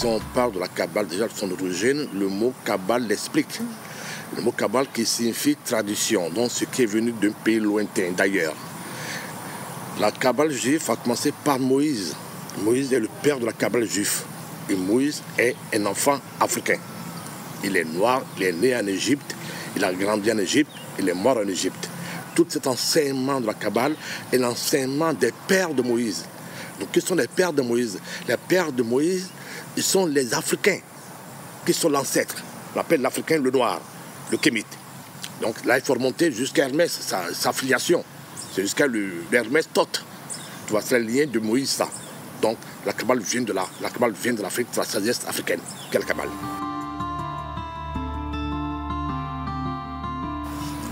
si on parle de la Kabbale, déjà de son origine, le mot Kabbale l'explique. Le mot Kabbale qui signifie tradition, donc ce qui est venu d'un pays lointain, d'ailleurs. La Kabbale juive a commencé par Moïse. Moïse est le père de la Kabbale juive. Et Moïse est un enfant africain. Il est noir, il est né en Égypte, il a grandi en Égypte, il est mort en Égypte. Tout cet enseignement de la Kabbale est l'enseignement des pères de Moïse. Donc, qui sont les pères de Moïse? Les pères de Moïse, ils sont les Africains, qui sont l'ancêtre. On appelle l'Africain le noir, le Kémite. Donc là, il faut remonter jusqu'à Hermès, sa filiation. C'est jusqu'à l'Hermès Thoth. Tu vois, c'est le lien de Moïse, ça. Donc, la Kabbale vient de là. La Kabbale vient de l'Afrique, de la sagesse africaine. Quelle Kabbale?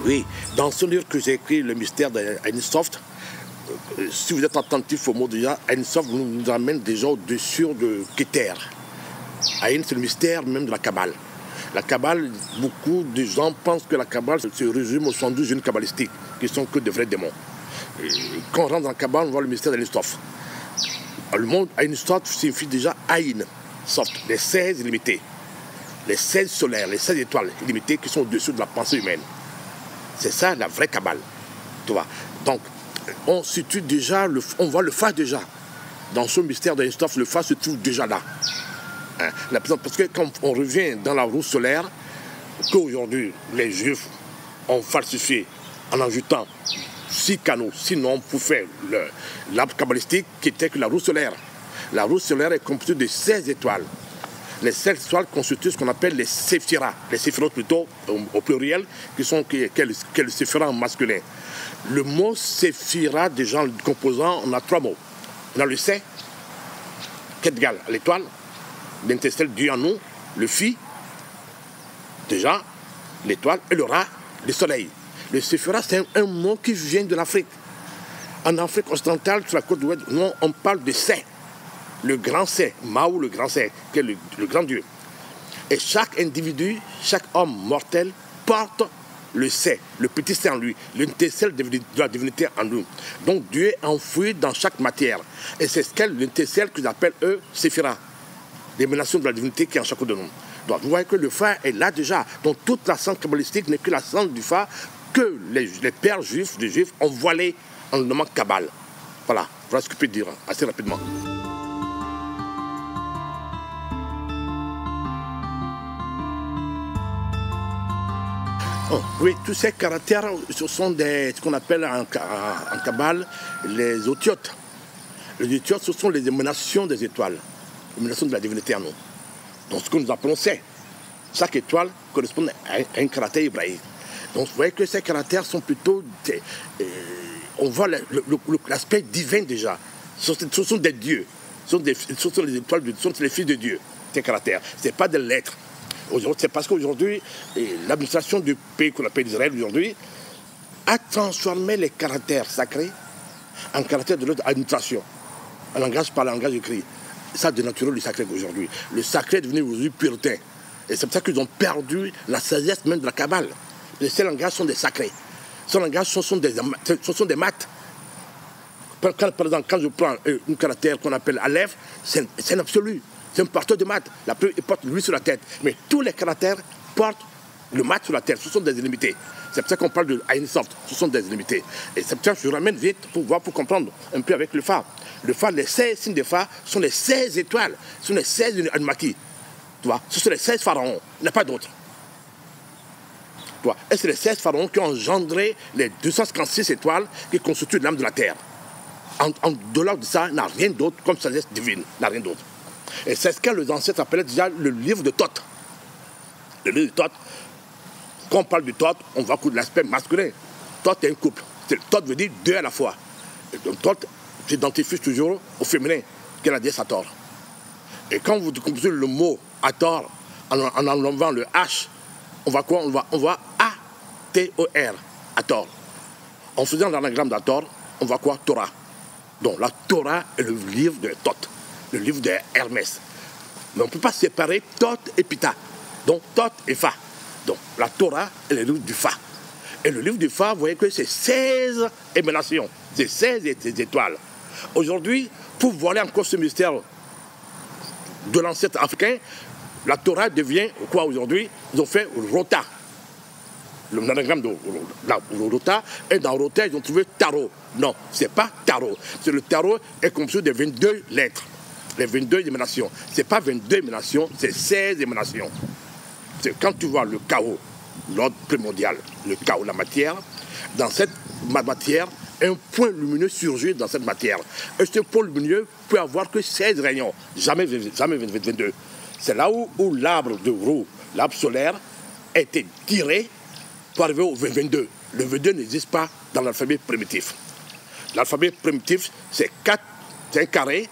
Oui, dans ce livre que j'ai écrit, Le mystère d'Ain Soft, si vous êtes attentif au mot déjà, Ain Soft nous amène déjà au-dessus de Keter. Ain, c'est le mystère même de la Kabbale. La Kabbale, beaucoup de gens pensent que la Kabbale se résume aux 112 génies kabbalistiques, qui sont que de vrais démons. Et quand on rentre dans la Kabbale, on voit le mystère d'Ain Soft. Le mot Ain Soft signifie déjà Ain Soft, les 16 illimités, les 16 solaires, les 16 étoiles illimitées qui sont au-dessus de la pensée humaine. C'est ça la vraie Kabbale. Tu vois. Donc, on situe déjà, on voit le Fa déjà. Dans ce mystère d'Ain Soft, le Fa se trouve déjà là. Hein? Parce que quand on revient dans la roue solaire, qu'aujourd'hui les Juifs ont falsifié en ajoutant 6 canaux, sinon pour faire l'arbre kabbalistique qui était que la roue solaire. La roue solaire est composée de 16 étoiles. Les 16 étoiles constituent ce qu'on appelle les séphiras, les séphirotes plutôt au pluriel, qui est le séphira en masculin. Le mot séphira, déjà en composant, on a 3 mots. On a le sé, qui est égal à l'étoile, l'intercelle Dieu en nous, le Phi, déjà, l'étoile, et le Ra, le soleil. Le séphira, c'est un mot qui vient de l'Afrique. En Afrique occidentale, sur la côte ouest, on parle de sé. Le grand sé, Mao le grand sé, qui est le grand Dieu. Et chaque individu, chaque homme mortel porte le sé, le petit sé en lui, l'intercelle de la divinité en nous. Donc Dieu est enfoui dans chaque matière. Et c'est ce qu'est l'intercelle qu'ils appellent eux, séphira, l'émanation de la divinité qui est en chacun de nous. Donc vous voyez que le Fa est là déjà. Donc toute la science kabbalistique n'est que la science du Fa que les pères juifs, les juifs ont voilé en le nommant Kabbale. Voilà ce que je peux dire assez rapidement. Oh, oui, tous ces caractères, ce sont ce qu'on appelle en Kabbale les otiotes. Les otiotes, ce sont les émanations des étoiles, l'émanation de la divinité en nous. Donc ce que nous appelons c'est, chaque étoile correspond à un caractère hébraïque. Donc vous voyez que ces caractères sont plutôt, on voit l'aspect divin déjà. Ce sont des dieux, ce sont les étoiles, ce sont les fils de Dieu, ces caractères. Ce n'est pas des lettres. C'est parce qu'aujourd'hui, l'administration du pays qu'on appelle Israël aujourd'hui a transformé les caractères sacrés en caractères de l'autre administration, en langage par langage écrit. Ça dénature le sacré aujourd'hui. Le sacré est devenu aujourd'hui puritain. Et c'est pour ça qu'ils ont perdu la sagesse même de la Kabbale. Ces langages sont des sacrés. Ces langages sont des maths. Par exemple, quand je prends un caractère qu'on appelle Aleph, c'est un absolu. C'est un porteur de maths. La pluie porte lui sur la tête. Mais tous les caractères portent le maths sur la tête. Ce sont des illimités. C'est pour ça qu'on parle de Ain Soft. Ce sont des illimités. Et c'est pour ça que je ramène vite pour comprendre un peu avec le Fa. Le Fa, les 16 signes de Fa sont les 16 étoiles. Ce sont les 16 Anmaki. Tu vois, ce sont les 16 pharaons. Il n'y a pas d'autres. Et c'est les 16 pharaons qui ont engendré les 256 étoiles qui constituent l'âme de la terre. En dehors de ça, il n'y a rien d'autre comme sagesse divine. Il n'y a rien d'autre. Et c'est ce que les ancêtres appelaient déjà le livre de Thoth. Le livre de Thoth, quand on parle de Thoth, on voit que l'aspect masculin. Thoth est un couple. Thoth veut dire deux à la fois. Et donc Thoth s'identifie toujours au féminin, qui est la déesse Hathor. Et quand vous composez le mot Hathor, en enlevant le H, on voit quoi? On voit A-T-O-R, Hathor. En faisant l'anagramme d'Hathor, on voit quoi? Torah. Donc la Torah est le livre de Thoth, le livre de Hermès. Mais on ne peut pas séparer Thoth et Pita. Donc Thoth et Fa. Donc la Torah est le livre du Fa. Et le livre du Fa, vous voyez que c'est 16 émanations, c'est 16 étoiles. Aujourd'hui, pour voiler encore ce mystère de l'ancêtre africain, la Torah devient quoi aujourd'hui? Ils ont fait Rota. L'anagramme de Rota, et dans Rota, ils ont trouvé Tarot. Non, ce n'est pas Tarot. Le Tarot est composé de 22 lettres, les 22 émanations. Ce n'est pas 22 émanations, c'est 16 émanations. C'est quand tu vois le chaos, l'ordre primordial, le chaos, la matière, dans cette matière, un point lumineux surgit dans cette matière. Et ce point lumineux peut avoir que 16 rayons, jamais 22. C'est là où l'arbre de roue, l'arbre solaire, a été tiré pour arriver au 22. Le 22 n'existe pas dans l'alphabet primitif. L'alphabet primitif, c'est un carré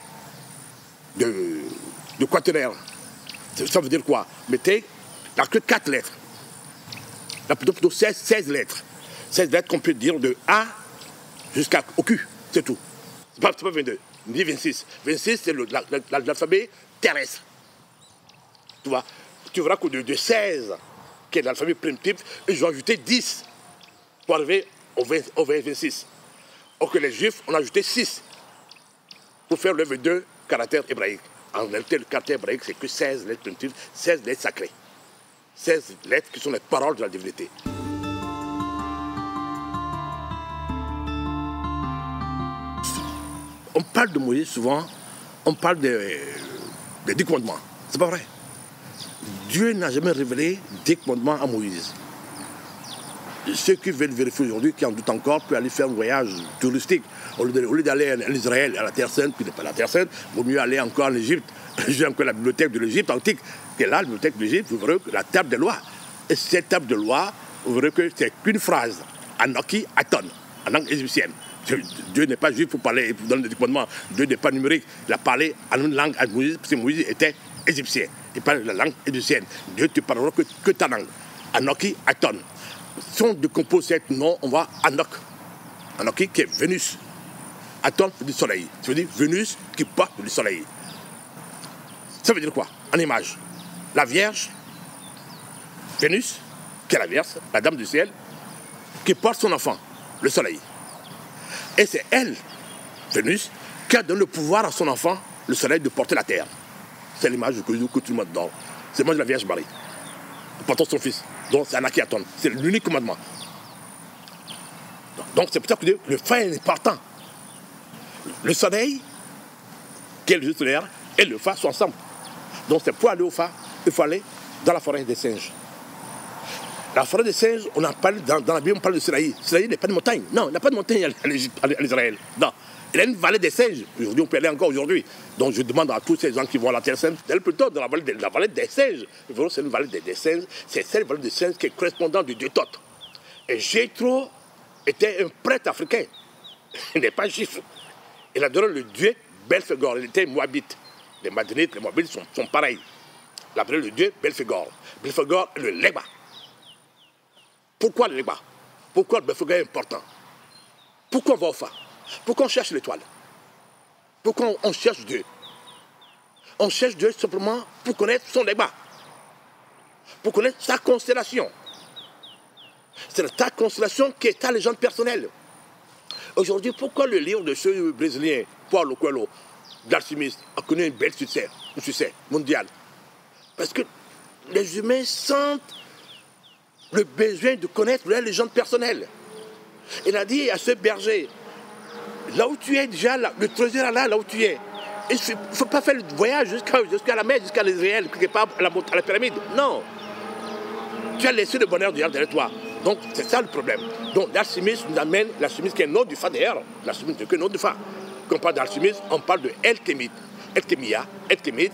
de quaternaire. Ça veut dire quoi? Mettez, il n'y a que 4 lettres. Il y a plutôt 16 lettres. 16 lettres qu'on peut dire de A jusqu'au Q, c'est tout. C'est pas 22, on dit 26. 26, c'est l'alphabet terrestre. Tu vois, tu verras que de 16, qui est l'alphabet primitif, ils ont ajouté 10 pour arriver au 26. Or que les Juifs ont ajouté 6 pour faire le 22 caractères hébraïques. En réalité, le caractère hébraïque, c'est que 16 lettres primitives, 16 lettres sacrées. 16 lettres qui sont les paroles de la divinité. On parle de Moïse souvent, on parle des 10 commandements. C'est pas vrai. Dieu n'a jamais révélé 10 commandements à Moïse. Ceux qui veulent vérifier aujourd'hui, qui en doutent encore, peuvent aller faire un voyage touristique. Au lieu d'aller en Israël, à la Terre Sainte, puis pas la Terre Sainte, il vaut mieux aller encore en Égypte. J'ai encore la bibliothèque de l'Égypte antique, qui est là, la bibliothèque de l'Égypte, vous verrez la table des lois. Et cette table de loi, vous verrez que c'est qu'une phrase, Anoki Aton, en langue égyptienne. Dieu n'est pas juif pour parler, pour donner des commandements. Dieu n'est pas numérique. Il a parlé en une langue à Moïse, parce que Moïse était égyptien. Il parle la langue égyptienne. Dieu ne parlera que ta langue. Anoki Aton. Si on décompose cet nom, on voit Anok. Anoki qui est Vénus. Aton du soleil. Ça veut dire Vénus qui porte du soleil. Ça veut dire quoi? En image. La Vierge, Vénus, qui est la Vierge, la Dame du ciel, qui porte son enfant, le soleil. Et c'est elle, Vénus, qui a donné le pouvoir à son enfant, le soleil, de porter la terre. C'est l'image que tout le monde donne. C'est l'image de la Vierge Marie, portant son fils. Donc c'est Anoki Aton. C'est l'unique commandement. Donc c'est pour ça que le phare est important. Le soleil, qui est le solaire, et le phare sont ensemble. Donc c'est pour aller au phare, il faut aller dans la forêt des singes. La forêt des singes, on en parle dans la Bible, on parle de Sinaï. Sinaï n'est pas de montagne. Non, il n'y a pas de montagne en Israël. Non. Il y a une vallée des singes. Aujourd'hui, on peut aller encore aujourd'hui. Donc je demande à tous ces gens qui vont à la Terre Sainte d'aller plutôt dans la vallée des singes. C'est une vallée des singes. C'est cette vallée des singes qui est correspondante du dieu Thoth. Et Jéthro était un prêtre africain. Il n'est pas juif. Il a donné le dieu Belphégor. Il était moabite. Les Madinites, les Moabites sont pareils. Il a donné le dieu Belphégor. Belphégor est le Legba. Pourquoi le Legba? Pourquoi le Belphégor est important? Pourquoi on va au phare? Pourquoi on cherche l'étoile? Pourquoi on cherche Dieu? On cherche Dieu simplement pour connaître son Legba, pour connaître sa constellation. C'est ta constellation qui est ta légende personnelle. Aujourd'hui, pourquoi le livre de ce Brésilien, Paulo Coelho, d'alchimiste, a connu un bel succès mondial? Parce que les humains sentent le besoin de connaître leur légende personnelle. Il a dit à ce berger, là où tu es déjà, le trésor là où tu es. Il ne faut pas faire le voyage jusqu'à la mer, jusqu'à l'Israël, quelque part à la pyramide. Non. Tu as laissé le bonheur derrière toi. Donc c'est ça le problème. Donc l'alchimisme nous amène, l'alchimisme qui est un nom du Fa d'ailleurs, l'alchimisme n'est que un nom du Fa. Quand on parle d'alchimisme, on parle de El-Kémite. El-Kémite,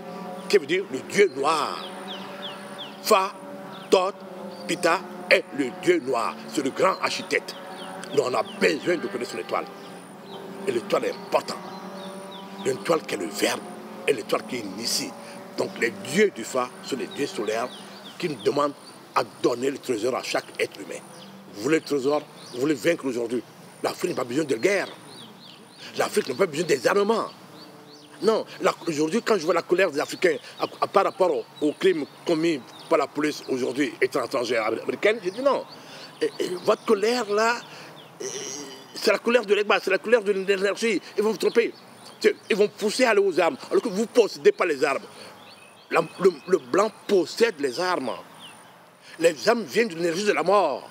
qui veut dire le dieu noir. Fa, Thoth, Pita est le dieu noir. C'est le grand architecte. Donc on a besoin de connaître son étoile. Et l'étoile est importante. L'étoile qui est le verbe et l'étoile qui initie. Donc les dieux du Fa sont les dieux solaires qui nous demandent à donner le trésor à chaque être humain. Vous voulez le trésor, vous voulez vaincre aujourd'hui. L'Afrique n'a pas besoin de guerre. L'Afrique n'a pas besoin des armements. Non, aujourd'hui, quand je vois la colère des Africains par rapport aux crimes commis par la police aujourd'hui étrangère américaine, je dis non. Votre colère là, c'est la colère de l'Egba, c'est la colère de l'énergie. Ils vont vous tromper. Ils vont pousser à aller aux armes, alors que vous ne possédez pas les armes. Le blanc possède les armes. Les armes viennent de l'énergie de la mort.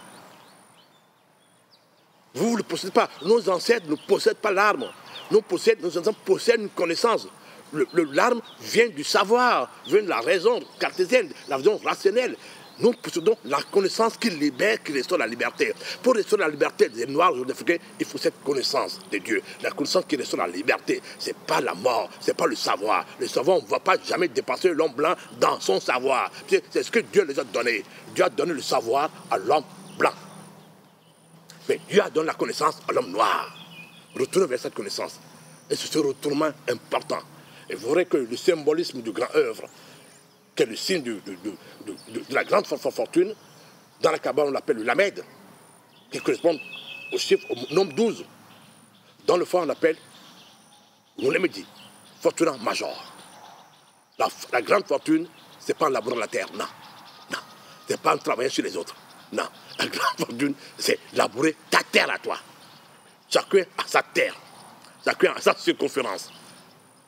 Vous ne le possédez pas. Nos ancêtres ne possèdent pas l'arme. Nos ancêtres possèdent une connaissance. L'arme vient du savoir, vient de la raison cartésienne, la raison rationnelle. Nous possédons la connaissance qui libère, qui restaure la liberté. Pour restaurer la liberté des Noirs ou des Africains, il faut cette connaissance de Dieu. La connaissance qui restaure la liberté, ce n'est pas la mort, ce n'est pas le savoir. Le savoir, on ne va pas jamais dépasser l'homme blanc dans son savoir. C'est ce que Dieu les a donné. Dieu a donné le savoir à l'homme blanc. Mais Dieu a donné la connaissance à l'homme noir. Retournez vers cette connaissance. Et c'est ce retournement important. Et vous verrez que le symbolisme du grand œuvre, qui est le signe de la grande fortune, dans la Kabbale on l'appelle le Lamed, qui correspond au chiffre, au nombre 12. Dans le fond on l'appelle Moulemedi, fortuna major. La grande fortune, ce n'est pas en labourant la terre, non. Non. Ce n'est pas en travaillant sur les autres, non. La grande fortune, c'est labourer ta terre à toi. Chacun a sa terre, chacun a sa circonférence.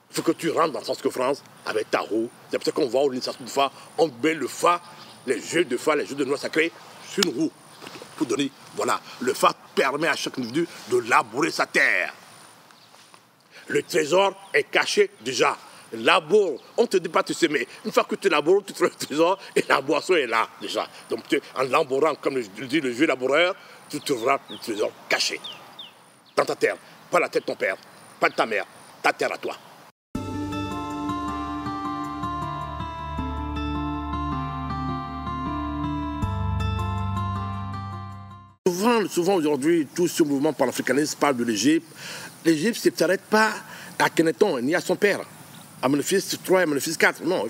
Il faut que tu rentres dans sa circonférence avec ta roue. C'est pour ça qu'on va au l'initiation du Fa, on met le Fa, les jeux de Fa, les jeux de noix sacrés, sur une roue. Pour donner, voilà, le Fa permet à chaque individu de labourer sa terre. Le trésor est caché déjà. Laboure, on ne te dit pas de semer. Une fois que tu laboures, tu trouves le trésor et la boisson est là déjà. Donc en labourant, comme le dit le vieux laboureur, tu trouveras le trésor caché dans ta terre. Pas la tête de ton père, pas de ta mère, ta terre à toi. Souvent aujourd'hui, tout ce mouvement par l'africanisme parle de l'Égypte. L'Égypte ne s'arrête pas à Keneton, ni à son père. À Ménéphis 3 et Ménéphis 4. Non,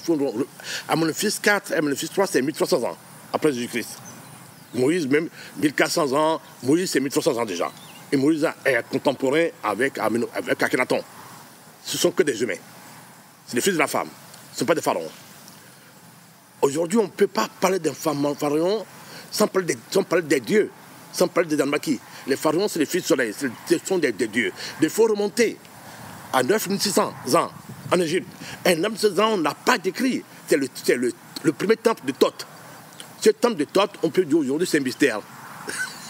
à Ménéphis 4 et Ménéphis 3, c'est 1300 ans après Jésus-Christ. Moïse, même 1400 ans, Moïse, c'est 1300 ans déjà. Et Moïse est contemporain avec Akhenaton. Ce ne sont que des humains. C'est les fils de la femme. Ce ne sont pas des pharaons. Aujourd'hui, on ne peut pas parler d'un pharaon sans parler des dieux, sans parler des Dalmakis. Les pharaons, c'est les fils du soleil, ce sont des dieux. Il faut remonter à 9600 ans en Égypte. Et 9600 ans, on n'a pas d'écrit. C'est le premier temple de Thoth. Ce temple de Thoth, on peut dire aujourd'hui, c'est un mystère.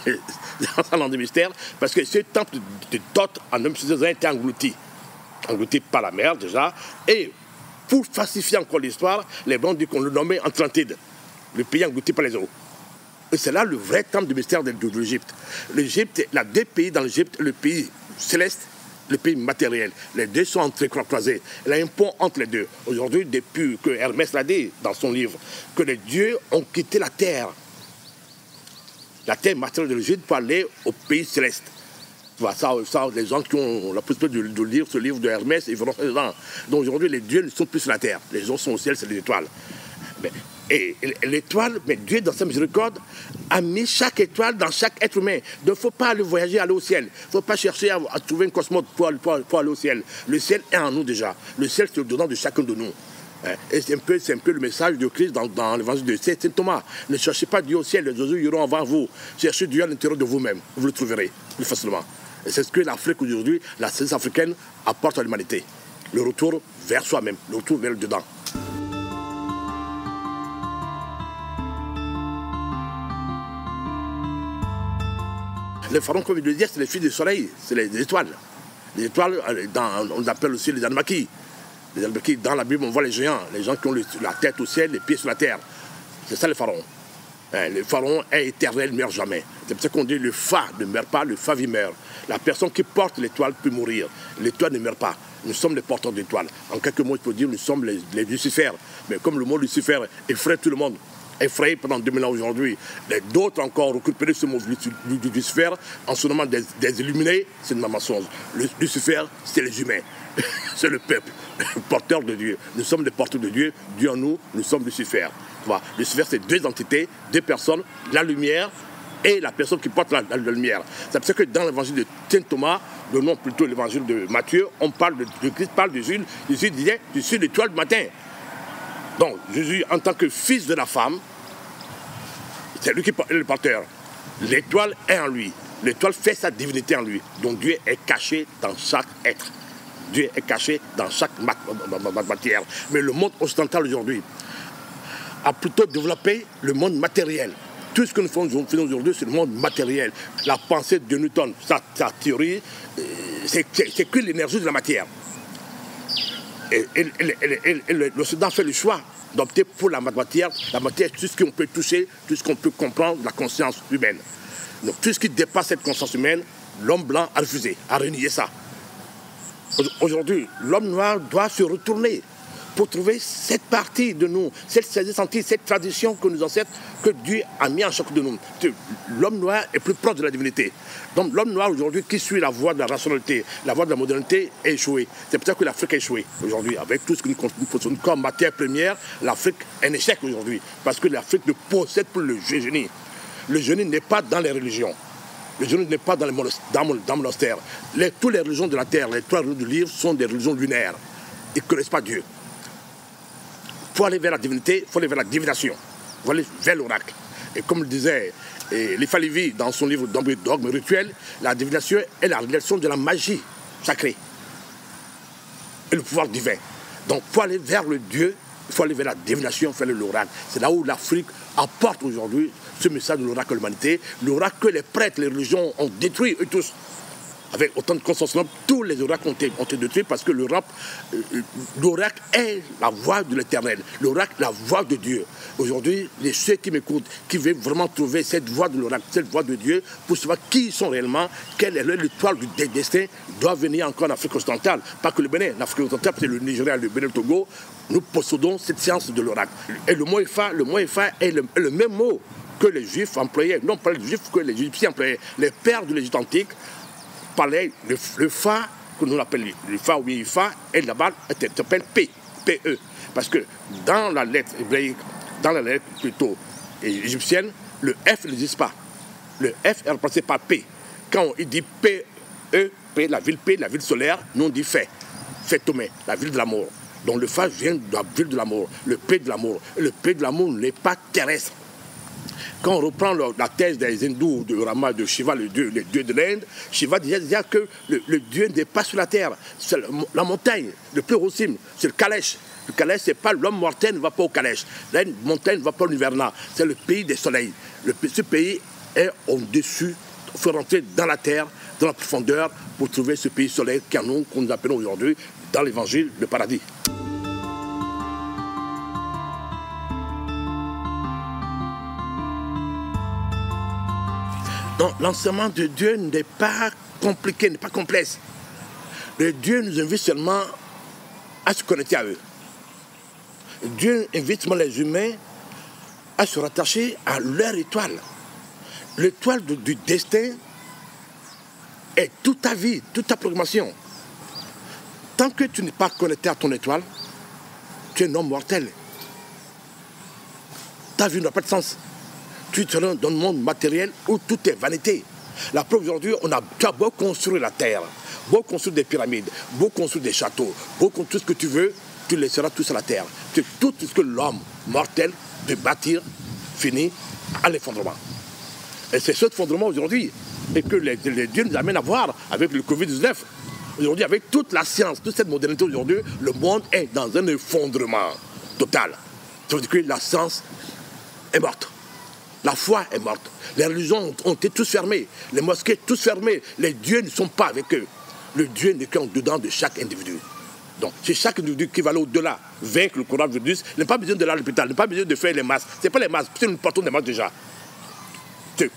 C'est un mystère, parce que ce temple de Thoth, en 9600 ans, était englouti. Englouti par la mer, déjà. Et pour falsifier encore l'histoire, les Blancs disent qu'on le nommait Atlantide, le pays englouti par les eaux. Et c'est là le vrai temple du mystère de l'Égypte. L'Égypte, il y a deux pays dans l'Égypte, le pays céleste, le pays matériel. Les deux sont entrecroisés. Il y a un pont entre les deux. Aujourd'hui, depuis que Hermès l'a dit dans son livre, que les dieux ont quitté la terre matérielle de l'Égypte pour aller au pays céleste. Voilà, ça, les gens qui ont la possibilité de lire ce livre de Hermès, ils verront ça. Donc aujourd'hui, les dieux ne sont plus sur la terre. Les gens sont au ciel, c'est les étoiles. Et l'étoile, mais Dieu, dans sa miséricorde, a mis chaque étoile dans chaque être humain. Donc il ne faut pas aller voyager, aller au ciel. Il ne faut pas chercher à trouver une cosmote pour aller au ciel. Le ciel est en nous déjà. Le ciel, c'est au-dedans de chacun de nous. Et c'est un peu le message de Christ dans l'évangile de Saint Thomas. Ne cherchez pas Dieu au ciel, les oiseaux iront avant vous. Cherchez Dieu à l'intérieur de vous-même. Vous le trouverez plus facilement. Et c'est ce que l'Afrique aujourd'hui, la société africaine, apporte à l'humanité. Le retour vers soi-même, le retour vers le dedans. Les pharaons, comme je le disais, c'est les fils du soleil, c'est les étoiles. Les étoiles, on appelle aussi les Dalmakis. Les Dalmakis, dans la Bible, on voit les géants, les gens qui ont la tête au ciel, les pieds sur la terre. C'est ça les pharaons. Le pharaon est éternel, ne meurt jamais. C'est pour ça qu'on dit le Fa ne meurt pas, le Fa meurt. La personne qui porte l'étoile peut mourir. L'étoile ne meurt pas. Nous sommes les porteurs d'étoiles. En quelques mots, je peux dire nous sommes les Lucifères. Mais comme le mot Lucifer effraie tout le monde, effrayé pendant 2000 ans aujourd'hui, d'autres encore ont récupéré ce mot Lucifer en se nommant des illuminés, c'est une mensonge. Lucifer, c'est les humains. C'est le peuple, porteur de Dieu. Nous sommes les porteurs de Dieu. Dieu en nous, nous sommes Lucifer. Voilà. Lucifer, c'est deux entités, deux personnes, la lumière et la personne qui porte la lumière. C'est pour ça que dans l'évangile de Saint Thomas, le nom plutôt l'évangile de Matthieu, on parle de Christ parle de Jésus. Jésus disait, je suis l'étoile du matin. Donc Jésus, en tant que fils de la femme, c'est lui qui est le porteur. L'étoile est en lui. L'étoile fait sa divinité en lui. Donc Dieu est caché dans chaque être. Dieu est caché dans chaque matière. Mais le monde occidental aujourd'hui a plutôt développé le monde matériel. Tout ce que nous faisons aujourd'hui, c'est le monde matériel. La pensée de Newton, sa théorie, c'est que l'énergie de la matière. Et l'Occident fait le choix d'opter pour la matière. La matière, tout ce qu'on peut toucher, tout ce qu'on peut comprendre, la conscience humaine. Donc tout ce qui dépasse cette conscience humaine, l'homme blanc a refusé, a renié ça. Aujourd'hui, l'homme noir doit se retourner pour trouver cette partie de nous, cette sentier, cette tradition que nos ancêtres, que Dieu a mis en chacun de nous. L'homme noir est plus proche de la divinité. Donc l'homme noir aujourd'hui qui suit la voie de la rationalité, la voie de la modernité est échoué. C'est pour ça que l'Afrique a échoué aujourd'hui. Avec tout ce que nous consommons comme matière première, l'Afrique est un échec aujourd'hui. Parce que l'Afrique ne possède plus le génie. Le génie n'est pas dans les religions. Le génie n'est pas dans le monastère. Toutes les religions de la terre, les 3 religions du livre sont des religions lunaires. Ils ne connaissent pas Dieu. Il faut aller vers la divinité, il faut aller vers la divination, il faut aller vers l'oracle. Et comme le disait Lifa Lévy dans son livre Dogme rituel, la divination est la réalisation de la magie sacrée et le pouvoir divin. Donc pour aller vers le Dieu, il faut aller vers la divination, il faut aller vers l'oracle. C'est là où l'Afrique apporte aujourd'hui ce message de l'oracle à l'humanité, l'oracle que les prêtres, les religions ont détruit, eux tous. Avec autant de conscience, tous les oracles ont été détruits parce que l'oracle est la voix de l'éternel, l'oracle, la voix de Dieu. Aujourd'hui, ceux qui m'écoutent, qui veulent vraiment trouver cette voix de l'oracle, cette voix de Dieu, pour savoir qui ils sont réellement, quelle est l'étoile du destin, doivent venir encore en Afrique occidentale. Pas que le Bénin, l'Afrique occidentale, c'est le Nigeria, le Bénin, le Togo. Nous possédons cette science de l'oracle. Et le mot Ifa est le même mot que les Juifs employaient, non pas les Juifs, que les Égyptiens employaient. Les pères de l'Égypte antique parlait le Fa, que nous l'appelons le Fa ou Ifa, et là-bas, s'appelle P, P-E. Parce que dans la lettre hébraïque, dans la lettre plutôt égyptienne, le F n'existe pas. Le F est remplacé par P. Quand il dit P-E, P, la ville solaire, nous on dit Fait, Tomé, la ville de l'amour. Donc le Fa vient de la ville de l'amour, le P de l'amour. Et le P de l'amour n'est pas terrestre. Quand on reprend la thèse des hindous, de Rama, de Shiva, le dieu de l'Inde, Shiva disait que le dieu n'est pas sur la terre. C'est la montagne, le plus haut cime, c'est le Kalesh. Le Kalesh, c'est pas l'homme mortel ne va pas au Kalesh. La montagne ne va pas au Niverna. C'est le pays des soleils. Ce pays est au-dessus. Il faut rentrer dans la terre, dans la profondeur, pour trouver ce pays soleil qu'on nous appelons aujourd'hui, dans l'évangile, le paradis. Donc, l'enseignement de Dieu n'est pas compliqué, n'est pas complexe. Le Dieu nous invite seulement à se connecter à eux. Dieu invite seulement les humains à se rattacher à leur étoile. L'étoile du destin est toute ta vie, toute ta programmation. Tant que tu n'es pas connecté à ton étoile, tu es un homme mortel. Ta vie n'a pas de sens. Tu es dans un monde matériel où tout est vanité. La preuve aujourd'hui, tu as beau construire la terre, beau construire des pyramides, beau construire des châteaux, beau construire tout ce que tu veux, tu laisseras tout sur la terre. Tout ce que l'homme mortel peut bâtir finit à l'effondrement. Et c'est cet effondrement aujourd'hui et que les dieux nous amènent à voir avec le Covid-19. Aujourd'hui, avec toute la science, toute cette modernité aujourd'hui, le monde est dans un effondrement total. Ça veut dire que la science est morte. La foi est morte. Les religions ont été tous fermées. Les mosquées tous fermées. Les dieux ne sont pas avec eux. Le Dieu n'est qu'en dedans de chaque individu. Donc, c'est chaque individu qui va aller au-delà, vaincre le coronavirus. Il n'a pas besoin de aller à l'hôpital, il n'a pas besoin de faire les masques. Ce n'est pas les masques, parce que nous portons des masques déjà.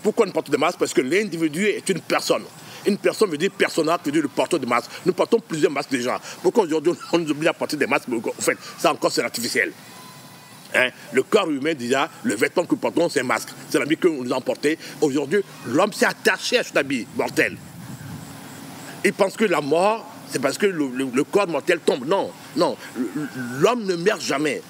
Pourquoi nous portons des masques? Parce que l'individu est une personne. Une personne veut dire persona, veut dire le porteur de masques. Nous portons plusieurs masques déjà. Pourquoi aujourd'hui on nous oblige à porter des masques? En fait, ça encore c'est artificiel. Hein? Le corps humain déjà, le vêtement que nous portons, c'est un masque. C'est l'habit que nous avons porté. Aujourd'hui, l'homme s'est attaché à cet habit mortel. Il pense que la mort, c'est parce que le corps mortel tombe. Non, non. L'homme ne meurt jamais.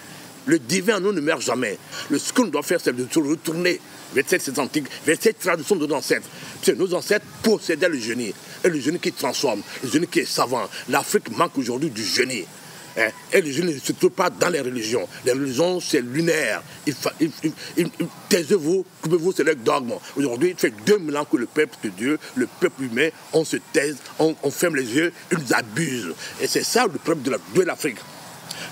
Le divin en nous ne meurt jamais. Ce que nous devons faire, c'est de se retourner vers cette antique, vers cette tradition de nos ancêtres. Parce que nos ancêtres possédaient le génie. Et le génie qui transforme, le génie qui est savant. L'Afrique manque aujourd'hui du génie. Hein. Et les jeunes ne se trouvent pas dans les religions. Les religions, c'est lunaire. Taisez-vous, coupez-vous, c'est le dogme. Aujourd'hui, il fait 2000 ans que le peuple de Dieu, le peuple humain, on se taise, on ferme les yeux, ils nous abusent. Et c'est ça le problème de l'Afrique.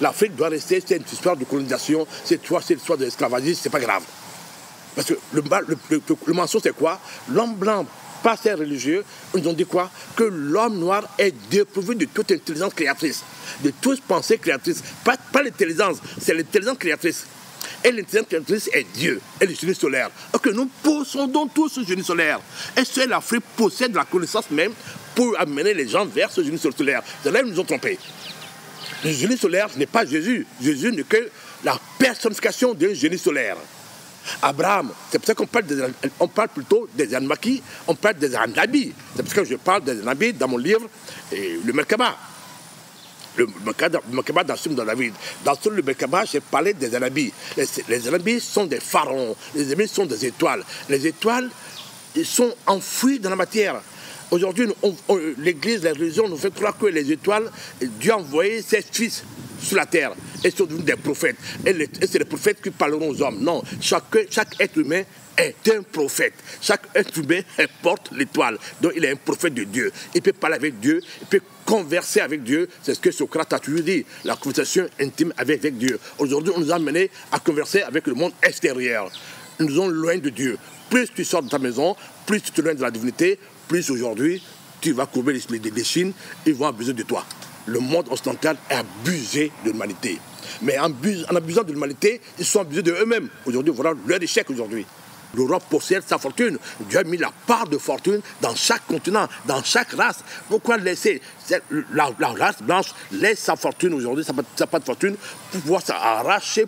L'Afrique doit rester, c'est une histoire de colonisation, c'est l'histoire de l'esclavagisme, c'est pas grave. Parce que le mensonge, c'est quoi? L'homme blanc, par ses religieux, ils ont dit quoi? Que l'homme noir est dépourvu de toute intelligence créatrice, de toute pensée créatrice. Pas l'intelligence, c'est l'intelligence créatrice. Et l'intelligence créatrice est Dieu, et le génie solaire. Ok, nous possédons tous ce génie solaire. Et seule l'Afrique possède la connaissance même pour amener les gens vers ce génie solaire. C'est là qu'ils nous ont trompés. Le génie solaire, ce n'est pas Jésus. Jésus n'est que la personnification d'un génie solaire. Abraham, c'est pour ça qu'on parle plutôt des Anunnaki, on parle des Anabis. C'est pour ça que je parle des Anabis dans mon livre, le Merkaba. Le Merkaba dans le de David. Dans le Merkaba, j'ai parlé des Anabis. Les Anabis sont des pharaons, les Anabis sont des étoiles. Les étoiles, ils sont enfouies dans la matière. Aujourd'hui, l'Église, les religions nous fait croire que les étoiles, Dieu a envoyé ses fils sur la terre et sont devenus des prophètes. Et c'est les prophètes qui parleront aux hommes. Non, chaque être humain est un prophète. Chaque être humain porte l'étoile. Donc il est un prophète de Dieu. Il peut parler avec Dieu, il peut converser avec Dieu. C'est ce que Socrate a toujours dit, la conversation intime avec Dieu. Aujourd'hui, on nous a amenés à converser avec le monde extérieur. Nous nous sommes loin de Dieu. Plus tu sors de ta maison, plus tu te loin de la divinité, plus aujourd'hui, tu vas courber les Chines, ils vont abuser de toi. Le monde occidental a abusé de l'humanité. Mais en abusant de l'humanité, ils sont abusés de eux-mêmes. Aujourd'hui, voilà leur échec aujourd'hui. L'Europe possède sa fortune. Dieu a mis la part de fortune dans chaque continent, dans chaque race. Pourquoi laisser la race blanche laisse sa fortune aujourd'hui, sa part de fortune, pour pouvoir s'arracher,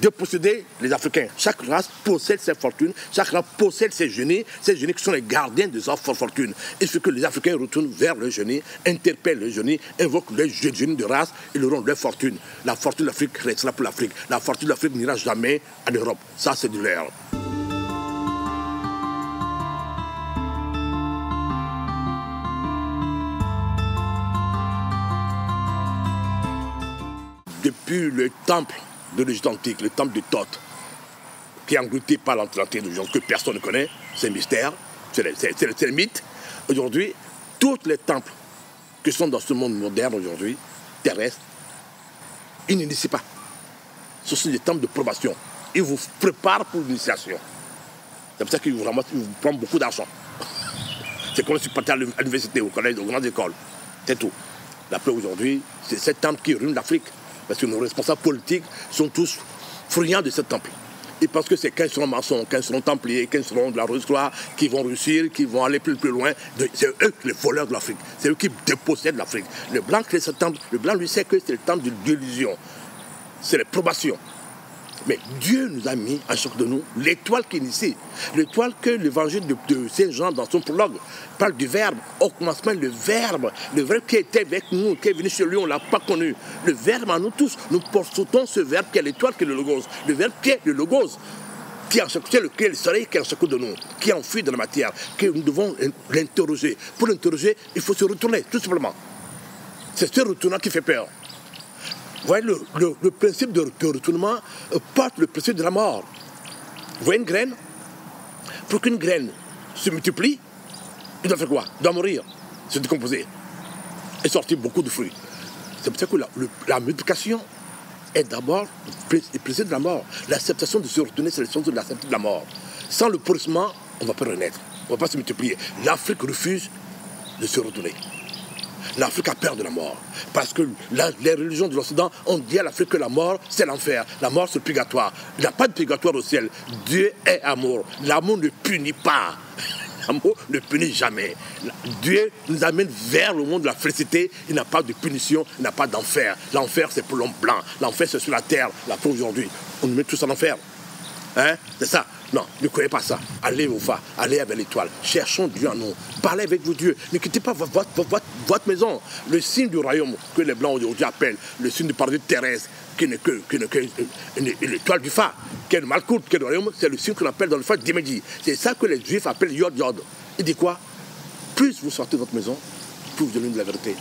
de posséder les Africains. Chaque race possède ses fortunes, chaque race possède ses génies qui sont les gardiens de sa fortune. Il faut que les Africains retournent vers le génie, interpellent le génie, invoquent les génies de race, ils auront leur fortune. La fortune de l'Afrique restera pour l'Afrique. La fortune de l'Afrique n'ira jamais à l'Europe. Ça, c'est du leurre. Depuis le temple de l'Égypte antique, le temple de Thoth, qui est englouti par l'Atlantide d'aujourd'hui, que personne ne connaît, c'est un mystère, c'est le mythe. Aujourd'hui, tous les temples qui sont dans ce monde moderne aujourd'hui, terrestre, ils n'initient pas. Ce sont des temples de probation. Ils vous préparent pour l'initiation. C'est pour ça qu'ils vous prennent beaucoup d'argent. C'est comme si vous partez à l'université, au collège, aux grandes écoles. C'est tout. Après aujourd'hui, c'est ces temples qui ruinent l'Afrique. Parce que nos responsables politiques sont tous friands de ce temple. Ils pensent que c'est quand ils seront maçons, quand ils seront templiers, quand ils seront de la histoire, qui vont réussir, qui vont aller plus loin. C'est eux les voleurs de l'Afrique. C'est eux qui dépossèdent l'Afrique. Le blanc crée ce temple. Le blanc lui sait que c'est le temple de l'illusion. C'est la probation. Mais Dieu nous a mis à chacun de nous l'étoile qui initie. L'étoile que l'évangile de Saint Jean, dans son prologue, parle du Verbe. Au commencement, le Verbe qui était avec nous, qui est venu sur lui, on ne l'a pas connu. Le Verbe en nous tous, nous portons ce Verbe qui est l'étoile, qui est le Logos. Le Verbe qui est le Logos, qui est le soleil qui est en chacun de nous, qui est enfui dans la matière, que nous devons l'interroger. Pour l'interroger, il faut se retourner, tout simplement. C'est ce retournant qui fait peur. Vous voyez, le principe de retournement porte le principe de la mort. Vous voyez une graine? Pour qu'une graine se multiplie, il doit faire quoi? Il doit mourir, se décomposer et sortir beaucoup de fruits. C'est pour ça que la multiplication est d'abord le principe de la mort. L'acceptation de se retourner, c'est le de l'acceptation de la mort. Sans le pourrissement, on ne va pas renaître, on ne va pas se multiplier. L'Afrique refuse de se retourner. L'Afrique a peur de la mort. Parce que les religions de l'Occident ont dit à l'Afrique que la mort, c'est l'enfer. La mort, c'est le purgatoire. Il n'y a pas de purgatoire au ciel. Dieu est amour. L'amour ne punit pas. L'amour ne punit jamais. Dieu nous amène vers le monde de la félicité. Il n'y a pas de punition, il n'y a pas d'enfer. L'enfer, c'est pour l'homme blanc. L'enfer, c'est sur la terre. Là, pour aujourd'hui, on nous met tous en enfer. Hein? C'est ça. Non, ne croyez pas ça. Allez au phare, allez avec l'étoile. Cherchons Dieu en nous. Parlez avec vos dieux. Ne quittez pas votre maison. Le signe du royaume que les Blancs aujourd'hui appellent le signe du paradis terrestre, qui n'est que l'étoile du phare, qui est le Malkout, qui est le royaume, c'est le signe qu'on appelle dans le phare d'Imedi. C'est ça que les Juifs appellent Yod Yod. Il dit quoi? Plus vous sortez de votre maison, pour vous donner de la vérité.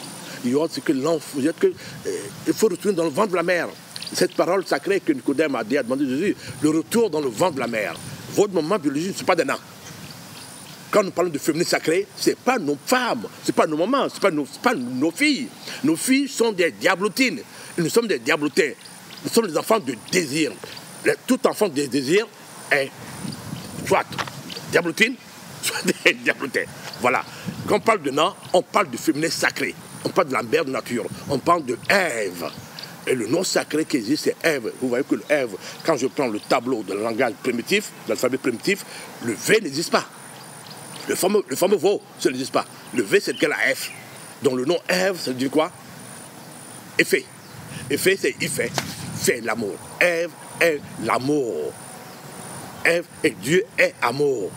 Il y aura ce que l'enfant, il faut retourner dans le ventre de la mer. Cette parole sacrée que Nicodème a demandé à Jésus, le retour dans le ventre de la mer. Votre moment biologique, ce n'est pas des nains. Quand nous parlons de féminin sacré, ce n'est pas nos femmes, ce n'est pas nos mamans, ce n'est pas nos filles. Nos filles sont des diablotines. Nous sommes des diablotins. Nous sommes des enfants de désir. Tout enfant de désir est soit diablotine, soit des diablotins. Voilà. Quand on parle de nains, on parle de féminin sacré. On parle de la mère de nature. On parle de Ève. Et le nom sacré qui existe, c'est Ève. Vous voyez que Ève, quand je prends le tableau de langage primitif, de l'alphabet primitif, le V n'existe pas. Le fameux veau, ça n'existe pas. Le V, c'est égal à F. Donc le nom Ève, ça veut dire quoi? Effet. Effet, c'est Ifé. Fait l'amour. Ève est l'amour. Ève et Dieu est amour.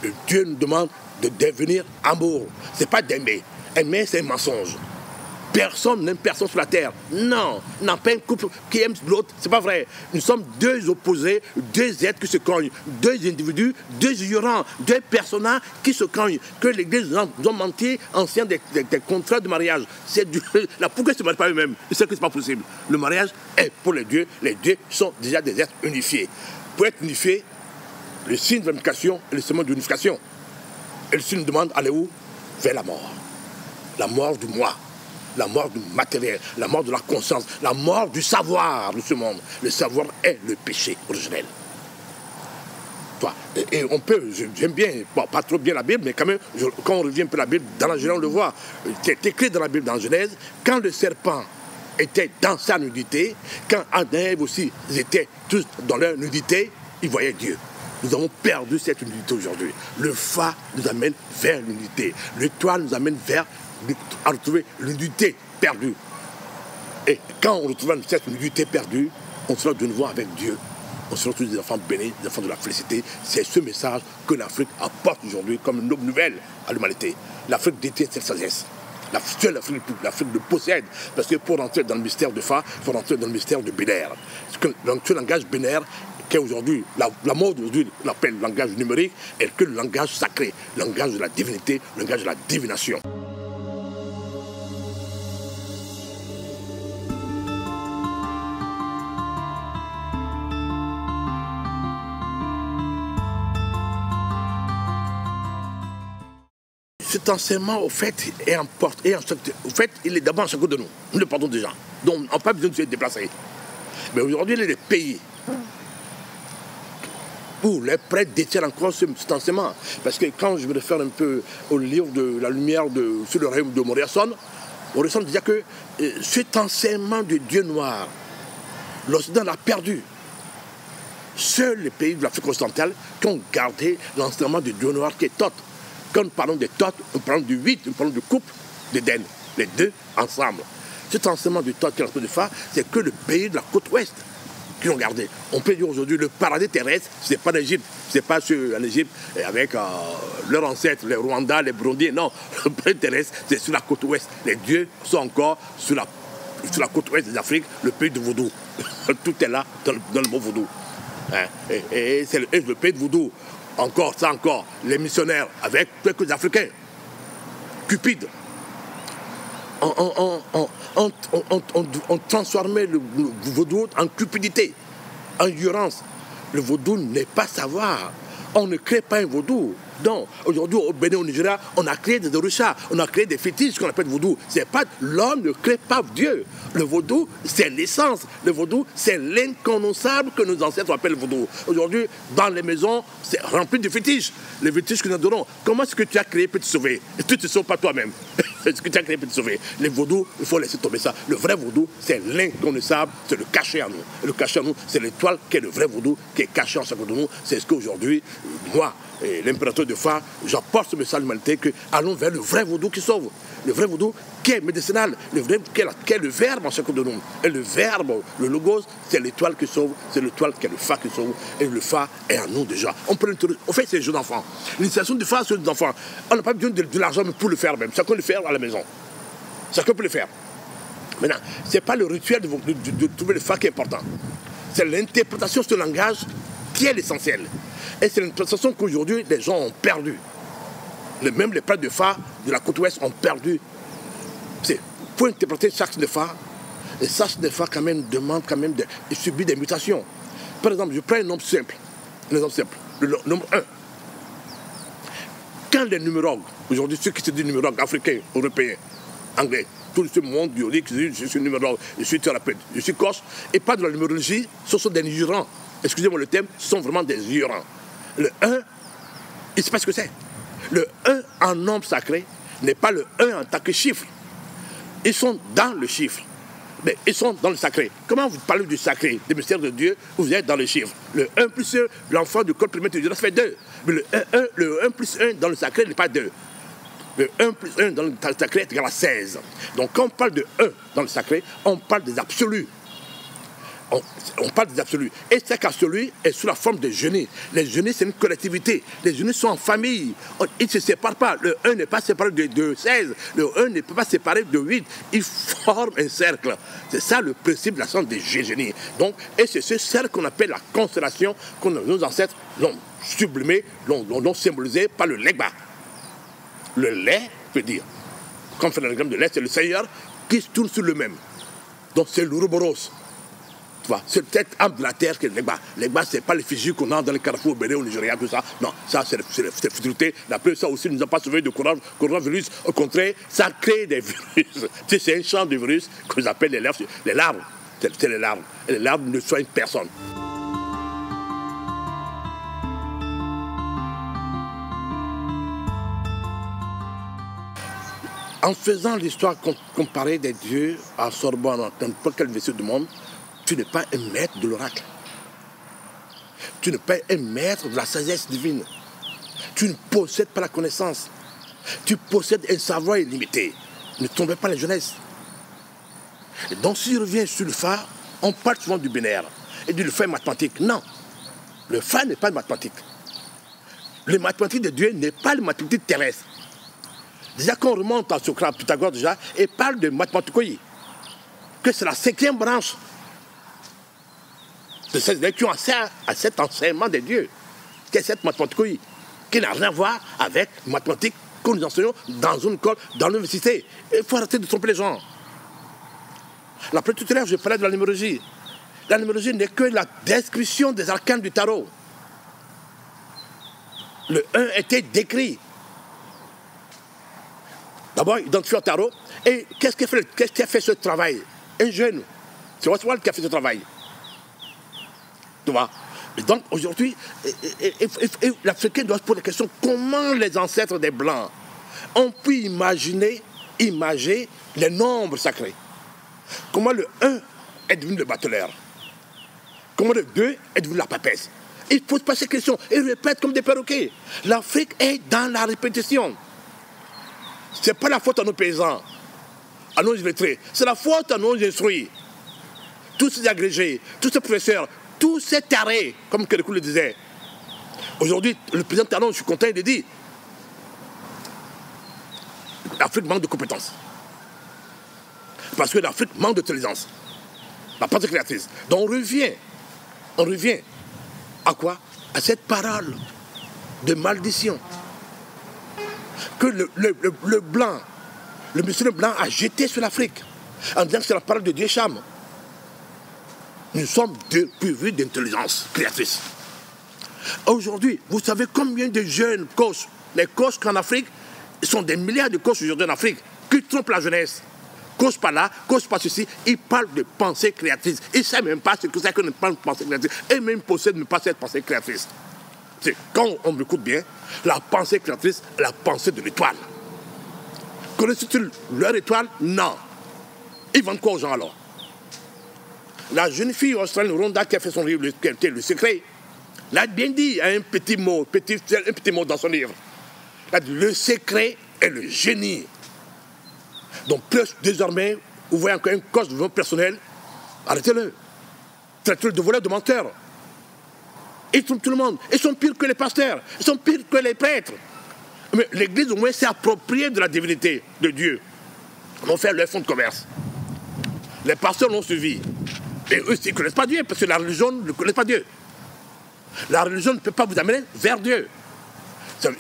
Et Dieu nous demande de devenir amour. Ce n'est pas d'aimer. Aimer, c'est un mensonge. Personne n'aime personne sur la terre. Non, n'a pas un couple qui aime l'autre. C'est pas vrai. Nous sommes deux opposés, deux êtres qui se cognent, deux individus, deux ignorants, deux personnages qui se cognent. Que l'Église nous a menti anciens des contrats de mariage. C'est la pourquoi ils ne se marient pas eux-mêmes? C'est que c'est pas possible. Le mariage est pour les dieux. Les dieux sont déjà des êtres unifiés. Pour être unifiés, le signe de l'unification est le symbole de l'unification. Et le signe nous demande aller où? Vers la mort. La mort du moi. La mort du matériel, la mort de la conscience, la mort du savoir de ce monde. Le savoir est le péché originel. Et on peut, j'aime bien, pas trop bien la Bible, mais quand même, quand on revient un peu à la Bible, dans la Genèse, on le voit, c'est écrit dans la Bible, dans la Genèse, quand le serpent était dans sa nudité, quand Adam et Ève aussi, ils étaient tous dans leur nudité, ils voyaient Dieu. Nous avons perdu cette nudité aujourd'hui. Le phare nous amène vers l'unité. L'étoile nous amène vers à retrouver l'unité perdue. Et quand on retrouve cette unité perdue, on sera de nouveau avec Dieu. On sera tous des enfants bénis, des enfants de la félicité. C'est ce message que l'Afrique apporte aujourd'hui comme une nouvelle à l'humanité. L'Afrique détient cette sagesse. L'Afrique le possède. Parce que pour rentrer dans le mystère de Fa, il faut rentrer dans le mystère de Bénère. Ce langage Bénère, qui est aujourd'hui, la mode aujourd'hui l'appelle langage numérique, est que le langage sacré, le langage de la divinité, le langage de la divination. Cet enseignement, au fait, il est d'abord en chacun de nous. Nous le portons déjà. Donc, on n'a pas besoin de se déplacer. Mais aujourd'hui, il y a des pays où les prêtres détiennent encore cet enseignement. Parce que quand je me réfère un peu au livre de La Lumière sur le royaume de Morrison, on ressent déjà que cet enseignement du Dieu noir, l'Occident l'a perdu. Seuls les pays de l'Afrique occidentale qui ont gardé l'enseignement du Dieu noir qui est Thoth. Quand nous parlons de Thoth, nous parlons du 8, nous parlons du couple d'Éden, les deux ensemble. Cet enseignement du Thoth qui est l'enseignement de Fa, c'est que le pays de la côte ouest qui l'ont gardé. On peut dire aujourd'hui le paradis terrestre, ce n'est pas l'Égypte, ce n'est pas ceux en Égypte avec leurs ancêtres, les Rwandais, les Burundais, non. Le paradis terrestre, c'est sur la côte ouest. Les dieux sont encore sur la côte ouest des Afriques, le pays de Vaudou. Tout est là dans le mot Vaudou. Hein? Et c'est le pays de Vaudou. Encore, ça encore, les missionnaires avec quelques Africains, Cupide, ont transformé le vaudou en cupidité, en ignorance. Le vaudou n'est pas savoir. On ne crée pas un vaudou. Donc, aujourd'hui, au Bénin, au Nigeria, on a créé des orishas, on a créé des fétiches qu'on appelle vaudou. C'est pas, l'homme ne crée pas Dieu. Le vaudou, c'est l'essence. Le vaudou, c'est l'inconnaissable que nos ancêtres appellent vaudou. Aujourd'hui, dans les maisons, c'est rempli de fétiches. Les fétiches que nous adorons. Comment est-ce que tu as créé pour te sauver? Et tu ne te sauves pas toi-même. Ce que tu as créé pour te sauver. Les vaudous, il faut laisser tomber ça. Le vrai vaudou, c'est l'inconnaissable, c'est le caché en nous. Et le caché en nous, c'est l'étoile qui est le vrai vaudou, qui est caché en chacun de nous. C'est ce qu'aujourd'hui, moi, l'impérateur de Fa, j'apporte ce message à l'humanité que allons vers le vrai vaudou qui sauve. Le vrai vaudou qui est médicinal, le vrai qui est le verbe en chacun de nous. Et le verbe, le logos, c'est l'étoile qui sauve, c'est l'étoile qui est le Fa qui sauve. Et le Fa est en nous déjà. On fait ces jeux d'enfants. L'initiation du Fa, c'est des enfants. On n'a pas besoin de l'argent pour le faire même. Chacun le fait à la maison. Chacun peut le faire. Maintenant, ce n'est pas le rituel de trouver le Fa qui est important. C'est l'interprétation de ce langage qui est l'essentiel. Et c'est l'interprétation qu'aujourd'hui, les gens ont perdu. Même les prêtres de Fa de la côte ouest ont perdu Pour interpréter chaque snefa, et chaque snefa quand même demande quand même il subit des mutations. Par exemple, je prends un nombre simple, le nombre 1. Quand les numérologues, aujourd'hui ceux qui se disent numérologues africains, européens, anglais, tout ce monde biologique, je suis numérologue, je suis thérapeute, je suis corse, et pas de la numérologie, ce sont des ignorants. Excusez-moi le thème, ce sont vraiment des ignorants. Le 1, il ne sait pas ce que c'est. Le 1 en nombre sacré n'est pas le 1 en tant que chiffre. Ils sont dans le chiffre. Mais ils sont dans le sacré. Comment vous parlez du sacré, du mystère de Dieu, vous êtes dans le chiffre? Le 1 plus 1, l'enfant du code primaire de Dieu, ça fait 2. Mais le 1 plus 1 dans le sacré n'est pas 2. Le 1 plus 1 dans le sacré est égal à 16. Donc quand on parle de 1 dans le sacré, on parle des absolus. On parle des absolus. Et chaque absolu est sous la forme de génie. Les génies, c'est une collectivité. Les génies sont en famille. Ils ne se séparent pas. Le 1 n'est pas séparé de 16. Le 1 ne peut pas séparer de 8. Ils forment un cercle. C'est ça le principe de la science des génies. Donc, et c'est ce cercle qu'on appelle la constellation que nos ancêtres l'ont sublimé, l'ont symbolisé par le legba. Le lait veut dire, comme fait l'anagramme de lait, c'est le Seigneur qui se tourne sur le même. Donc c'est l'Ouroboros. C'est peut-être âme de la terre que les bas. Les bas, ce n'est pas les figures qu'on a dans les carrefours au Bénin, au Nigeria, tout ça. Non, ça, c'est la futilité. D'après ça aussi, nous n'avons pas sauvé de coronavirus. Au contraire, ça crée des virus. C'est un champ de virus que j'appelle les larves. C'est les larves. Et les larves ne soignent personne. En faisant l'histoire comparée des dieux à Sorbonne, dans n'importe quel vaisseau du monde, tu n'es pas un maître de l'oracle. Tu n'es pas un maître de la sagesse divine. Tu ne possèdes pas la connaissance. Tu possèdes un savoir illimité. Ne tombez pas la jeunesse. Et donc, si je reviens sur le phare, on parle souvent du binaire et du phare mathématique. Non, le phare n'est pas mathématique. Le mathématique de Dieu n'est pas le mathématique terrestre. Déjà qu'on remonte à Socrate, Pythagore déjà, et parle de mathématikoi, que c'est la 5e branche de cette lecture à cet enseignement des dieux, qui est cette mathématikoi, qui n'a rien à voir avec les mathématiques que nous enseignons dans une école, dans l'université. Il faut arrêter de tromper les gens. Après tout à l'heure, je parlais de la numérologie. La numérologie n'est que la description des arcanes du tarot. Le 1 était décrit. D'abord, identifier le tarot. Et qu'est-ce qui a fait ce travail? Un jeune. C'est Oswald qui a fait ce travail. Tu vois? Et donc, aujourd'hui, l'Africain doit se poser la question, comment les ancêtres des Blancs ont pu imager les nombres sacrés? Comment le 1 est devenu le batteleur? Comment le 2 est devenu la papesse? Il faut se poser ces questions. Ils répètent comme des perroquets. L'Afrique est dans la répétition. Ce n'est pas la faute à nos paysans, à nos illettrés. C'est la faute à nos instruits. Tous ces agrégés, tous ces professeurs, tous ces tarés, comme Kérékou le disait. Aujourd'hui, le président Talon, je suis content, il dit l'Afrique manque de compétences. Parce que l'Afrique manque d'intelligence. La pensée créatrice. Donc on revient à quoi? À cette parole de maldiction que le blanc, le monsieur blanc a jeté sur l'Afrique en disant que c'est la parole de Dieu Cham. Nous sommes dépourvus d'intelligence créatrice. Aujourd'hui, vous savez combien de jeunes coachs, les coachs qu'en Afrique, ils sont des milliards de coachs aujourd'hui en Afrique, qui trompent la jeunesse. Coach pas là, coach pas ceci, ils parlent de pensée créatrice. Ils ne savent même pas ce que c'est que ne pas de pensée créatrice. Et même possèdent même pas cette pensée créatrice. C'est, quand on m'écoute bien, la pensée créatrice, la pensée de l'étoile. Connaissez-vous leur étoile? Non. Ils vendent quoi aux gens alors? La jeune fille australienne Rhonda qui a fait son livre, Le Secret, l'a bien dit, un petit mot dans son livre. Elle a dit, le secret est le génie. Donc plus désormais, vous voyez encore un coach de votre personnel, arrêtez-le. Traitez-le de voleur, de menteur. Ils trompent tout le monde. Ils sont pires que les pasteurs. Ils sont pires que les prêtres. Mais l'Église, au moins, s'est appropriée de la divinité de Dieu. Ils ont fait leur fonds de commerce. Les pasteurs l'ont suivi. Et eux, ils ne connaissent pas Dieu, parce que la religion ne connaît pas Dieu. La religion ne peut pas vous amener vers Dieu.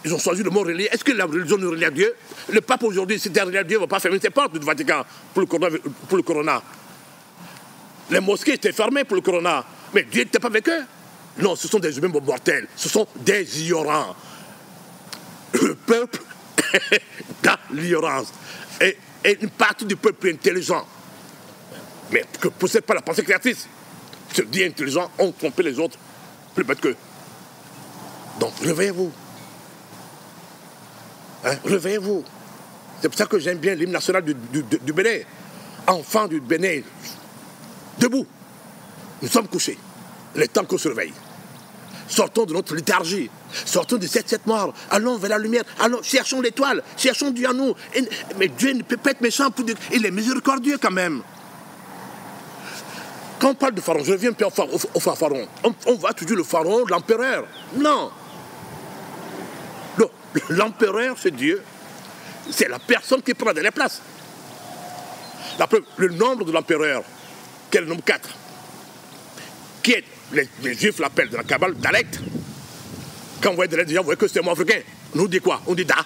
Ils ont choisi le mot relié. Est-ce que la religion nous relie à Dieu? Le pape aujourd'hui, si c'était relié à Dieu, ne va pas fermer ses portes du Vatican pour le corona. Les mosquées étaient fermées pour le corona. Mais Dieu n'était pas avec eux. Non, ce sont des humains mortels. Ce sont des ignorants. Le peuple dans l'ignorance. Et une partie du peuple intelligent, mais que ne possède pas la pensée créatrice, se dit intelligent, ont trompé les autres plus bêtes qu'eux. Donc, réveillez-vous. Hein, réveillez-vous. C'est pour ça que j'aime bien l'hymne national du Bénin. Enfants du Bénin, debout. Nous sommes couchés. Il est temps qu'on se réveille. Sortons de notre léthargie. Sortons de cette mort. Allons vers la lumière. Allons, cherchons l'étoile. Cherchons Dieu en nous. Mais Dieu ne peut pas être méchant. Il est miséricordieux quand même. Quand on parle de pharaon, je reviens un peu au pharaon. On va toujours le pharaon, l'empereur. Non. L'empereur, c'est Dieu. C'est la personne qui prend de la place. La preuve, le nombre de l'empereur, qui est le nombre 4, qui est, les Juifs l'appellent dans la Kabbale, Dalet. Quand vous voyez Dalet, vous voyez que c'est un mot africain. Nous, on dit quoi? On dit Da.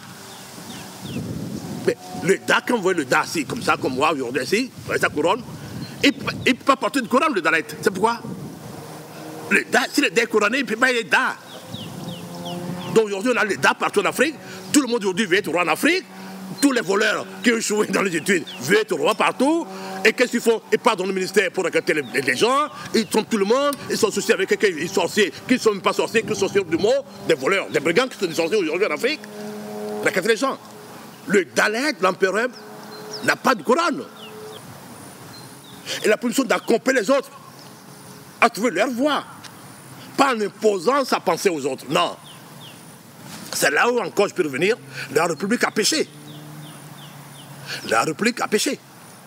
Mais le Da, quand vous voyez le Da, ici, comme ça, comme moi, aujourd'hui, ici, vous voyez sa couronne, il ne peut pas porter de couronne, le Dalet. C'est pourquoi? Le Da, si le Da est couronné, il ne peut pas y être Da. Donc aujourd'hui, on a les Da partout en Afrique. Tout le monde aujourd'hui veut être roi en Afrique. Tous les voleurs qui ont échoué dans les études veulent être roi partout. Et qu'est-ce qu'ils font? Ils partent dans le ministère pour recruter les gens. Ils trompent tout le monde. Ils sont associés avec quelques sorciers qui ne sont même pas sorciers, qui sont sorciers du mot, des voleurs, des brigands qui sont des sorciers aujourd'hui en Afrique. Recruter les gens. Le Dalet, l'empereur, n'a pas de couronne. Il a permission d'accompagner les autres à trouver leur voie. Pas en imposant sa pensée aux autres. Non. C'est là où encore je peux revenir. La République a péché. La République a péché.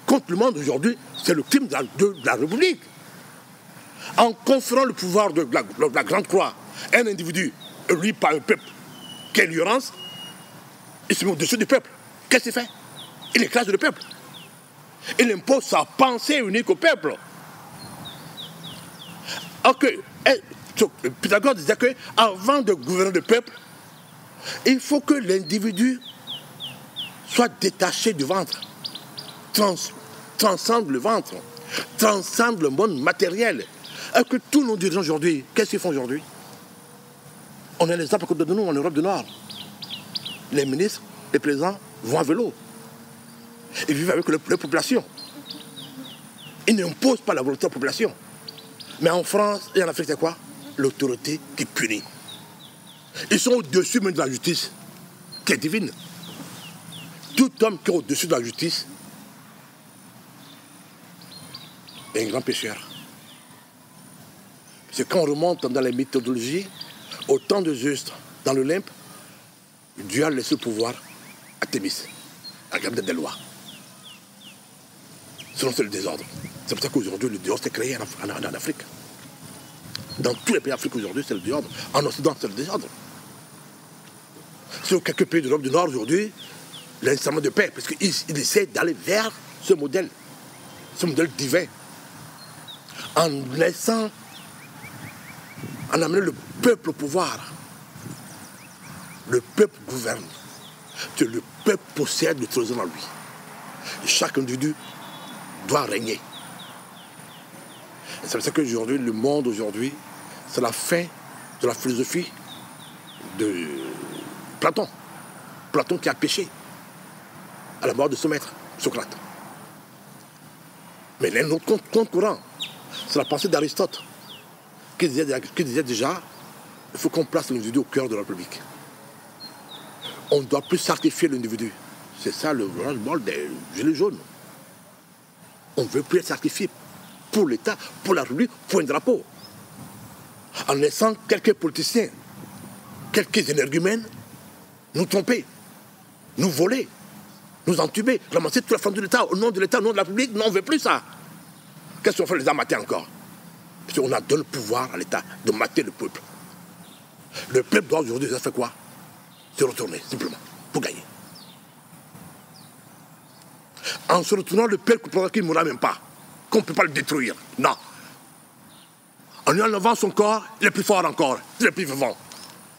Contre le monde aujourd'hui, c'est le crime de la République. En conférant le pouvoir de la Grande Croix à un individu, lui par un peuple, quelle ignorance, il se met au-dessus du peuple. Qu'est-ce qu'il fait? Il écrase le peuple. Il impose sa pensée unique au peuple. Ok. Pythagore disait qu'avant de gouverner le peuple, il faut que l'individu soit détaché du ventre, transcende le ventre, transcende le monde matériel. Et que tous nos dirigeants aujourd'hui, qu'est-ce qu'ils font aujourd'hui? On a les exemples à côté de nous en Europe du Nord. Les ministres, les présidents vont à vélo. Ils vivent avec leur population. Ils n'imposent pas la volonté de la population. Mais en France et en Afrique, c'est quoi? L'autorité qui punit. Ils sont au-dessus même de la justice, qui est divine. Tout homme qui est au-dessus de la justice est un grand pécheur. C'est quand on remonte dans les méthodologies, au temps de Zeus, dans l'Olympe, Dieu a laissé le pouvoir à Thémis, à garder des lois. Sinon, c'est le désordre. C'est pour ça qu'aujourd'hui, le désordre s'est créé en Afrique. Dans tous les pays d'Afrique aujourd'hui, c'est le désordre. En Occident, c'est le désordre. Sur quelques pays de l'Europe du Nord aujourd'hui, l'instrument de paix, parce qu'ils essaient d'aller vers ce modèle divin, en laissant, en amenant le peuple au pouvoir. Le peuple gouverne. Le peuple possède le trésor en lui. Et chaque individu doit régner. C'est pour ça qu'aujourd'hui, le monde aujourd'hui, c'est la fin de la philosophie de Platon. Platon qui a péché à la mort de son maître, Socrate. Mais l'un autre concurrent, c'est la pensée d'Aristote, qui disait déjà, il faut qu'on place l'individu au cœur de la République. On ne doit plus sacrifier l'individu. C'est ça le bol des gilets jaunes. On ne veut plus être sacrifié pour l'État, pour la République, pour un drapeau. En laissant quelques politiciens, quelques énergumènes nous tromper, nous voler, nous entuber, ramasser toute la forme de l'État, au nom de l'État, au nom de la République. Non, on ne veut plus ça. Qu'est-ce qu'on fait les amater encore? Parce qu'on a donné le pouvoir à l'État de mater le peuple. Le peuple doit aujourd'hui, ça fait quoi? Se retourner, simplement, pour gagner. En se retournant, le peuple comprendra qu'il ne mourra même pas, qu'on ne peut pas le détruire. Non. En lui enlevant son corps, il est plus fort encore, il est plus vivant.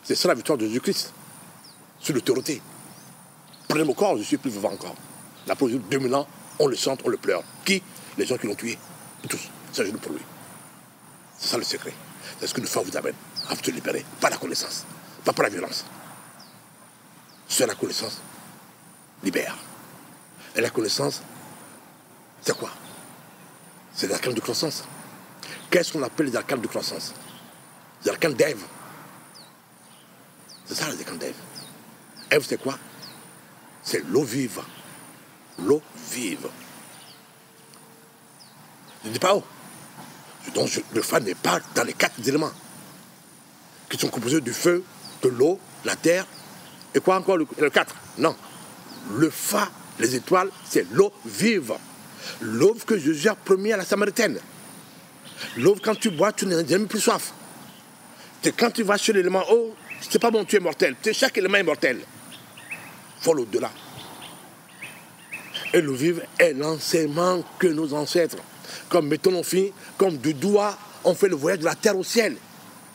C'est ça la victoire de Jésus-Christ. sur l'autorité. Prenez mon corps, je suis plus vivant encore. La procédure 2000 ans, on le chante, on le pleure. Qui? Les gens qui l'ont tué. Tous. C'est juste pour lui. C'est ça le secret. C'est ce que le foi vous amène à vous libérer. Pas la connaissance. Pas par la violence. Seule la connaissance libère. Et la connaissance, c'est quoi? C'est les arcanes de croissance. Qu'est-ce qu'on appelle les arcanes de croissance? Les arcanes d'Ève. C'est ça les arcanes d'Ève. Ève, c'est quoi? C'est l'eau vive. L'eau vive. Je ne dis pas où. Donc le fa n'est pas dans les 4 éléments qui sont composés du feu, de l'eau, la terre, et quoi encore le 4? Non. Le fa, les étoiles, c'est l'eau vive. L'eau que Jésus a promis à la Samaritaine. L'eau, quand tu bois, tu n'as jamais plus soif. C'est quand tu vas chez l'élément eau, c'est pas bon, tu es mortel. Chaque élément est mortel. Il faut l'au-delà. Et l'eau vive est l'enseignement que nos ancêtres, comme Métonophie, comme du doigt, ont fait le voyage de la terre au ciel.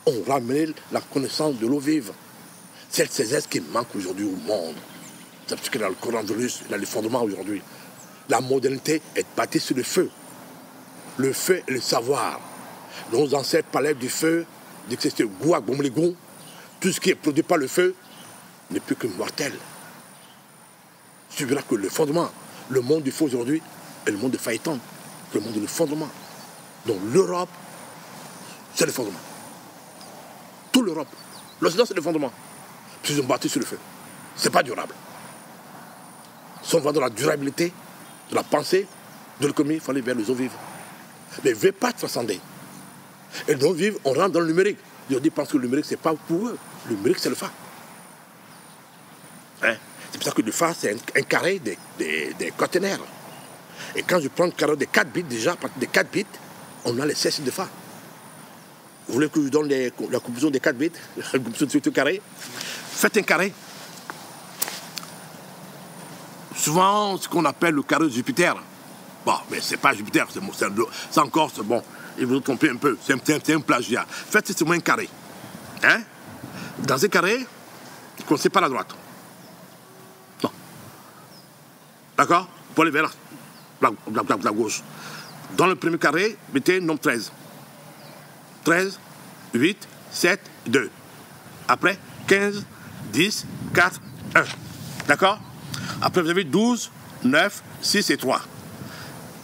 On ramène la connaissance de l'eau vive. C'est ces êtres qui manquent aujourd'hui au monde. C'est parce que dans le coronavirus, il y a les fondements aujourd'hui. La modernité est bâtie sur le feu. Le feu et le savoir. Nos ancêtres parlaient du feu, disaient que c'était goût à goût. Tout ce qui est produit par le feu n'est plus que mortel. Tu verras que le fondement, le monde du feu aujourd'hui, est le monde de Phaéton, le monde du fondement. Donc l'Europe, c'est le fondement. Toute l'Europe. L'Occident, c'est le fondement. Puis ils ont bâti sur le feu. Ce n'est pas durable. Si on va dans la durabilité, de la pensée, de l'économie, il faut aller vers les eaux vives. Mais ne veut pas transcender. Et dans l'eau vive, on rentre dans le numérique. Ils pensent que le numérique, ce n'est pas pour eux. Le numérique, c'est le fa. Hein? C'est pour ça que le fa, c'est un carré des conteneurs. Et quand je prends le carré des 4 bits, déjà, à partir des 4 bits, on a les 16 de fa. Vous voulez que je vous donne la composition des 4 bits, la composition de ce carré? Faites un carré. Souvent, ce qu'on appelle le carré de Jupiter. Bon, mais c'est pas Jupiter, c'est encore, c'est bon. Il vous trompez un peu, c'est un plagiat. Faites seulement un carré. Hein? Dans ce carré, commencez par la droite. Bon. D'accord? Pour aller vers la gauche. Dans le premier carré, mettez nombre 13. 13, 8, 7, 2. Après, 15, 10, 4, 1. D'accord? Après, vous avez 12, 9, 6 et 3.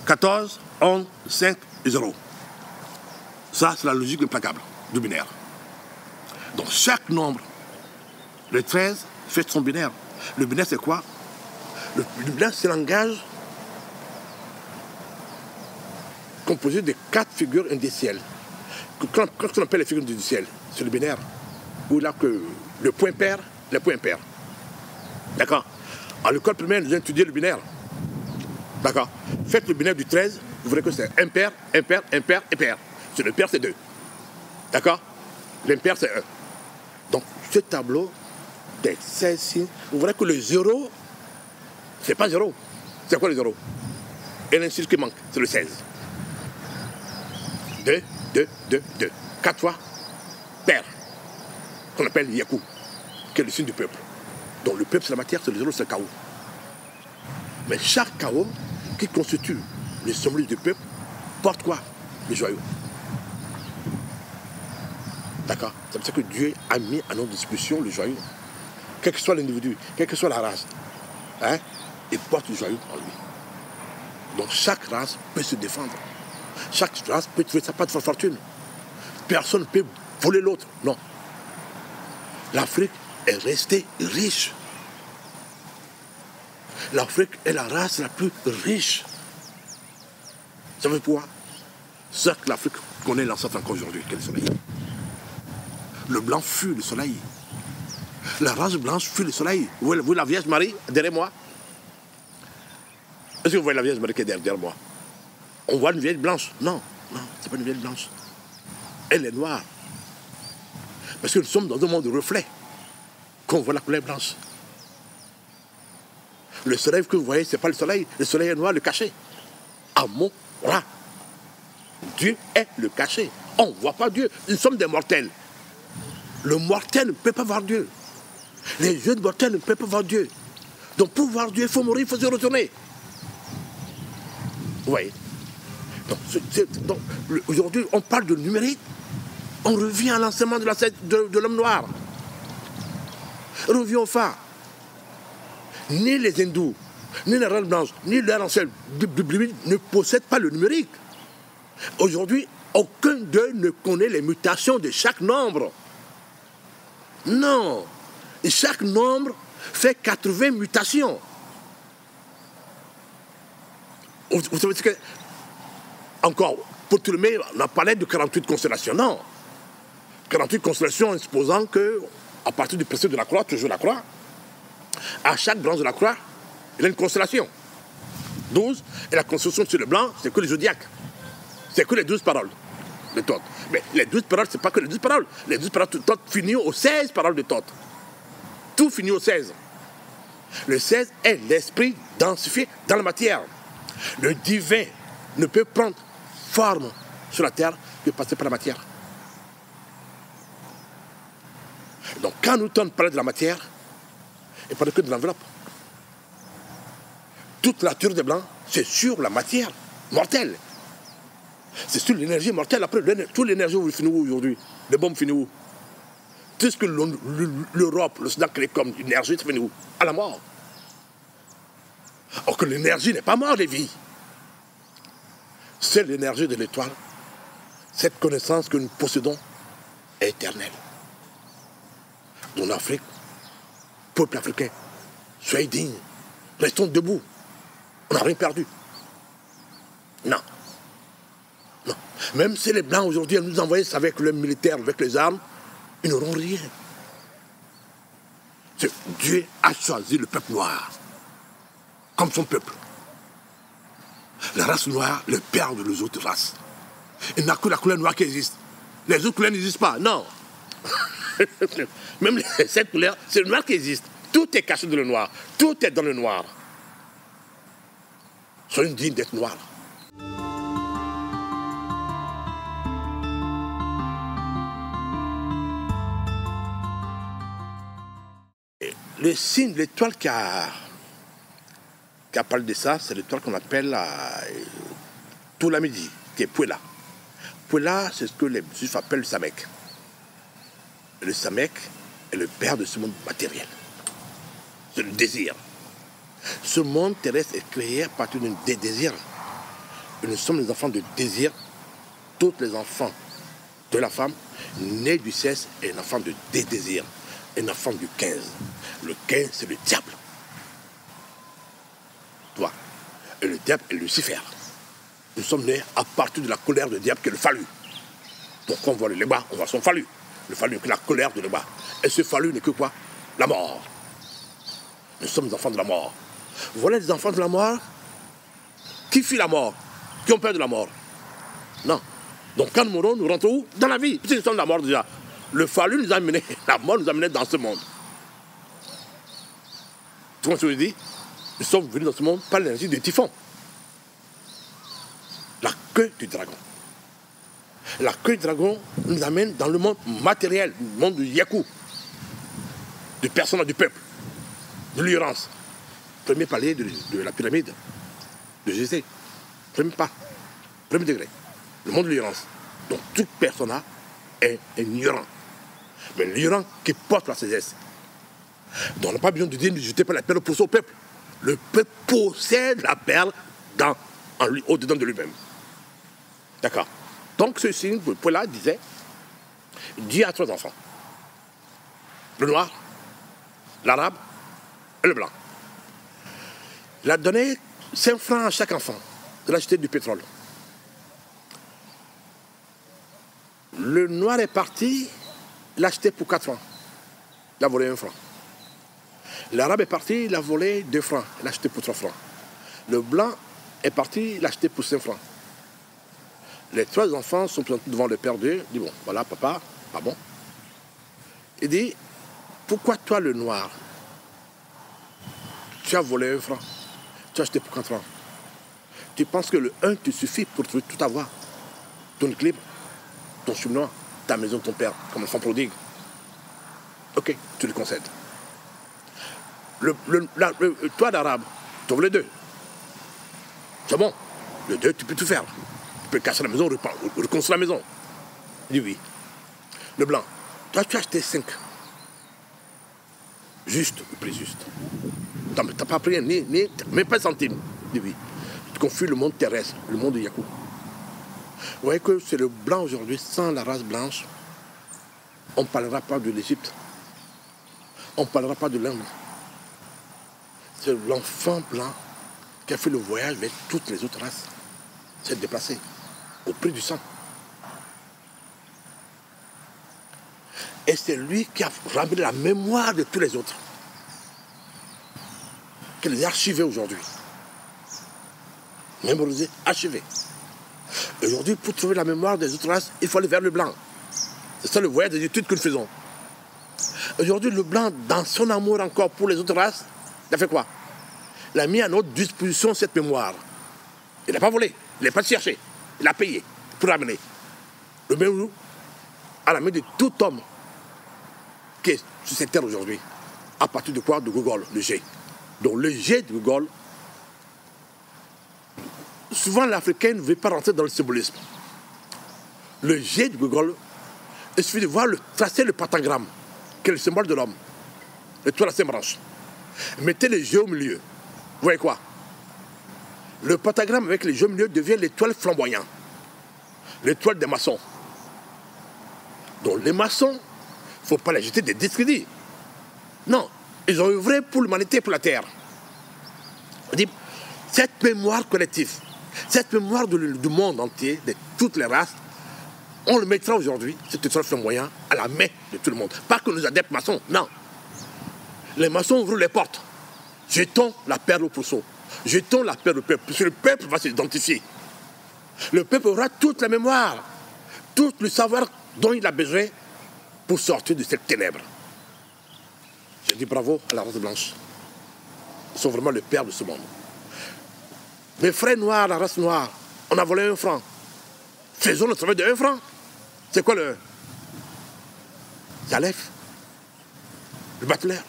14, 11, 5 et 0. Ça, c'est la logique implacable du binaire. Donc, chaque nombre, le 13, fait son binaire. Le binaire, c'est quoi? Le binaire, c'est un langage composé de 4 figures indicielles. Quand on appelle les figures indicielles, c'est le binaire. Où il a que le point pair, les points impairs. D'accord? À l'école primaire, nous avons étudié le binaire. D'accord? Faites le binaire du 13, vous verrez que c'est impair, impair, impair, impair. C'est le pair, c'est 2. D'accord? L'impair, c'est 1. Donc, ce tableau des 16 signes, vous verrez que le 0, c'est pas 0. C'est quoi le 0? Et l'insigne qui manque, c'est le 16. 2, 2, 2, 2. 4 fois pair, qu'on appelle Yaku, qui est le signe du peuple. Donc le peuple, c'est la matière, c'est le 0, c'est le chaos. Mais chaque chaos qui constitue le symbole du peuple porte quoi? Le joyau. D'accord? C'est pour ça que Dieu a mis à notre disposition le joyau. Quel que soit l'individu, quelle que soit la race, hein, il porte le joyau en lui. Donc chaque race peut se défendre. Chaque race peut trouver sa patte de fortune. Personne ne peut voler l'autre. Non. L'Afrique est restée riche. L'Afrique est la race la plus riche. Vous savez pourquoi? C'est que l'Afrique connaît l'ancêtre encore aujourd'hui, quel soleil. Le blanc fuit le soleil. La race blanche fuit le soleil. Vous voyez la Vierge Marie derrière moi? Est-ce que vous voyez la Vierge Marie qui est derrière moi? On voit une Vierge blanche? Non, non, c'est pas une Vierge blanche. Elle est noire. Parce que nous sommes dans un monde de reflets qu'on voit la couleur blanche. Le soleil que vous voyez, ce n'est pas le soleil. Le soleil est noir, le cachet. Amon-Ra. Dieu est le cachet. On ne voit pas Dieu. Nous sommes des mortels. Le mortel ne peut pas voir Dieu. Les jeunes mortels ne peuvent pas voir Dieu. Donc pour voir Dieu, il faut mourir, il faut se retourner. Vous voyez? Donc, aujourd'hui, on parle de numérique, on revient à l'enseignement de l'homme noir. On revient au phare. Ni les hindous, ni les races blanches, ni les ancêtres ne possèdent pas le numérique. Aujourd'hui, aucun d'eux ne connaît les mutations de chaque nombre. Non. Et chaque nombre fait 80 mutations. Vous savez ce que... Encore, pour Ptolémée, on a parlé de 48 constellations. Non. 48 constellations en supposant que, à partir du principe de la croix, toujours la croix, à chaque branche de la croix, il y a une constellation. 12, et la constellation sur le blanc, c'est que le zodiaque. C'est que les 12 paroles de Thoth. Mais les 12 paroles, ce n'est pas que les 12 paroles. Les 12 paroles de Thoth finissent aux 16 paroles de Thoth. Tout finit au 16. Le 16 est l'esprit densifié dans la matière. Le divin ne peut prendre forme sur la terre que passer par la matière. Donc quand nous parlons de la matière, il ne parle que de l'enveloppe. Toute la nature des Blancs, c'est sur la matière mortelle. C'est sur l'énergie mortelle. Après, toute l'énergie finit où aujourd'hui? Les bombes finissent où? Tout ce que l'Europe, le Soudan crée comme énergie, ça finit où? À la mort. Or que l'énergie n'est pas morte, les vies. C'est l'énergie de l'étoile. Cette connaissance que nous possédons est éternelle. Dans l'Afrique, peuple africain, soyez dignes, restons debout. On n'a rien perdu. Non. Non. Même si les Blancs aujourd'hui nous envoient avec le militaire, avec les armes, ils n'auront rien. Dieu a choisi le peuple noir comme son peuple. La race noire, le père de les autres races. Il n'y a que la couleur noire qui existe. Les autres couleurs n'existent pas, non. Même cette couleur, c'est le noir qui existe. Tout est caché dans le noir. Tout est dans le noir. Soyez dignes d'être noirs. Le signe, l'étoile qui a parlé de ça, c'est l'étoile qu'on appelle Ptolémée, qui est Puella. Puella, c'est ce que les juifs appellent le Samek. Le Samek est le père de ce monde matériel. C'est le désir. Ce monde terrestre est créé à partir d'un désir. Et nous sommes les enfants de désir. Tous les enfants de la femme, nés du sexe, est un enfant de désir. Un enfant du 15. Le 15, c'est le diable. Toi. Et le diable est Lucifer. Nous sommes nés à partir de la colère du diable qui est le phallu. Donc quand on voit le léba, on voit son phallu. Le phallu est la colère de léba. Et ce phallu n'est que quoi? La mort. Nous sommes les enfants de la mort. Voilà les enfants de la mort qui fuient la mort, qui ont peur de la mort. Non. Donc quand nous mourons, nous rentrons où? Dans la vie. Puisque nous sommes de la mort déjà. Le phallu nous a menés, la mort nous a menés dans ce monde. Tu vois ce que je dis? Nous sommes venus dans ce monde par l'énergie du typhon. La queue du dragon. La queue du dragon nous amène dans le monde matériel, le monde du yaku, du personnage du peuple, de l'ignorance. Premier palier de la pyramide de Jésus. Premier pas, premier degré. Le monde de l'ignorance. Donc toute personne est ignorant. Mais l'ignorant qui porte la sagesse. Donc on n'a pas besoin de dire ne jetez pas la perle pour son peuple. Le peuple possède la perle au-dedans de lui-même. D'accord. Donc ce signe, Paula disait, Dieu a 3 enfants. Le noir, l'arabe et le blanc. Il a donné 5 francs à chaque enfant de l'acheter du pétrole. Le noir est parti, il l'a acheté pour 4 francs. Il a volé 1 franc. L'arabe est parti, il a volé 2 francs. Il l'a acheté pour 3 francs. Le blanc est parti, il l'a acheté pour 5 francs. Les 3 enfants sont présentés devant le père d'eux. Il dit, bon, voilà, papa, ah bon. Il dit, pourquoi toi, le noir, tu as volé 1 franc, tu as acheté pour 4 francs. Tu penses que le 1 te suffit pour tout avoir. Ton équilibre, ton cheminois, ta maison, ton père, comme enfant prodigue. Ok, tu le concèdes. Toi d'arabe, tu ouvres les deux. C'est bon. Les deux, tu peux tout faire. Tu peux casser la maison, reconstruire la maison. Il dit oui. Le blanc, toi tu as acheté 5. Juste, le prix juste. Tu n'as pas pris même pas un centime. Il dit oui. Tu confuses le monde terrestre, le monde de Yakou. Vous voyez que c'est le blanc aujourd'hui, sans la race blanche, on ne parlera pas de l'Égypte. On ne parlera pas de l'Inde. C'est l'enfant blanc qui a fait le voyage avec toutes les autres races. C'est déplacé au prix du sang. Et c'est lui qui a ramené la mémoire de tous les autres. Qui les a archivés aujourd'hui. Mémorisés, archivés. Aujourd'hui, pour trouver la mémoire des autres races, il faut aller vers le blanc. C'est ça le voyage des études que nous faisons. Aujourd'hui, le blanc, dans son amour encore pour les autres races, il a fait quoi? Il a mis à notre disposition cette mémoire. Il n'a pas volé, il n'a pas cherché, il a payé pour l'amener. Le même à la main de tout homme qui est sur cette terre aujourd'hui. À partir de quoi? De Google, le G. Donc le G de Google, souvent l'Africain ne veut pas rentrer dans le symbolisme. Le G de Google, il suffit de voir tracer le pentagramme, qui est le symbole de l'homme. L'étoile à 5 branches. Mettez le G au milieu. Vous voyez quoi? Le pentagramme avec les G au milieu devient l'étoile flamboyante. L'étoile des maçons. Donc les maçons, il ne faut pas les jeter des discrédits. Non, ils ont œuvré pour l'humanité, pour la terre. On dit, cette mémoire collective, cette mémoire du monde entier, de toutes les races, on le mettra aujourd'hui, cette étoile flamboyante, à la main de tout le monde. Pas que nos adeptes maçons, non. Les maçons ouvrent les portes. Jetons la perle au pourceau. Jetons la perle au peuple. Parce que le peuple va s'identifier. Le peuple aura toute la mémoire, tout le savoir dont il a besoin pour sortir de cette ténèbre. Je dis bravo à la race blanche. Ils sont vraiment le père de ce monde. Mes frères noirs, la race noire, on a volé 1 franc. Faisons le travail de 1 franc. C'est quoi le 1? C'est Aleph, le battleur.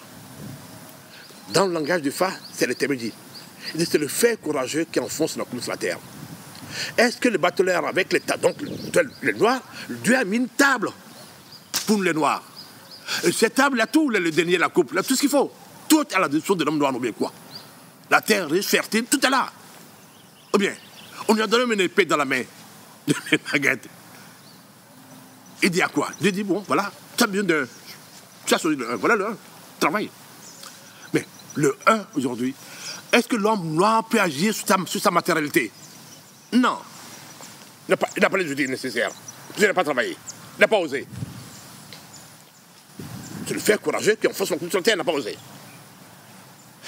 Dans le langage du Fa, c'est le Témédi. Il dit c'est le fait courageux qui enfonce la coupe sur la terre. Est-ce que le battleur avec les noirs, Dieu a mis une table pour nous les noirs? Et cette table, il y a tout, le dernier, la coupe, il y a tout ce qu'il faut. Tout à la disposition de l'homme noir, ou bien quoi? La terre riche, fertile, tout est là. Ou bien, on lui a donné une épée dans la main, une baguette. Il dit à quoi? Il dit, bon, voilà, tu as besoin de... Tu as choisi le 1, voilà le 1, travaille. Mais le 1, aujourd'hui, est-ce que l'homme noir peut agir sur sa matérialité? Non. Il n'a pas les outils nécessaires. Il n'a pas travaillé. Il n'a pas osé. C'est le fait courageux qui enfonce son coup sur la terre, il n'a pas osé.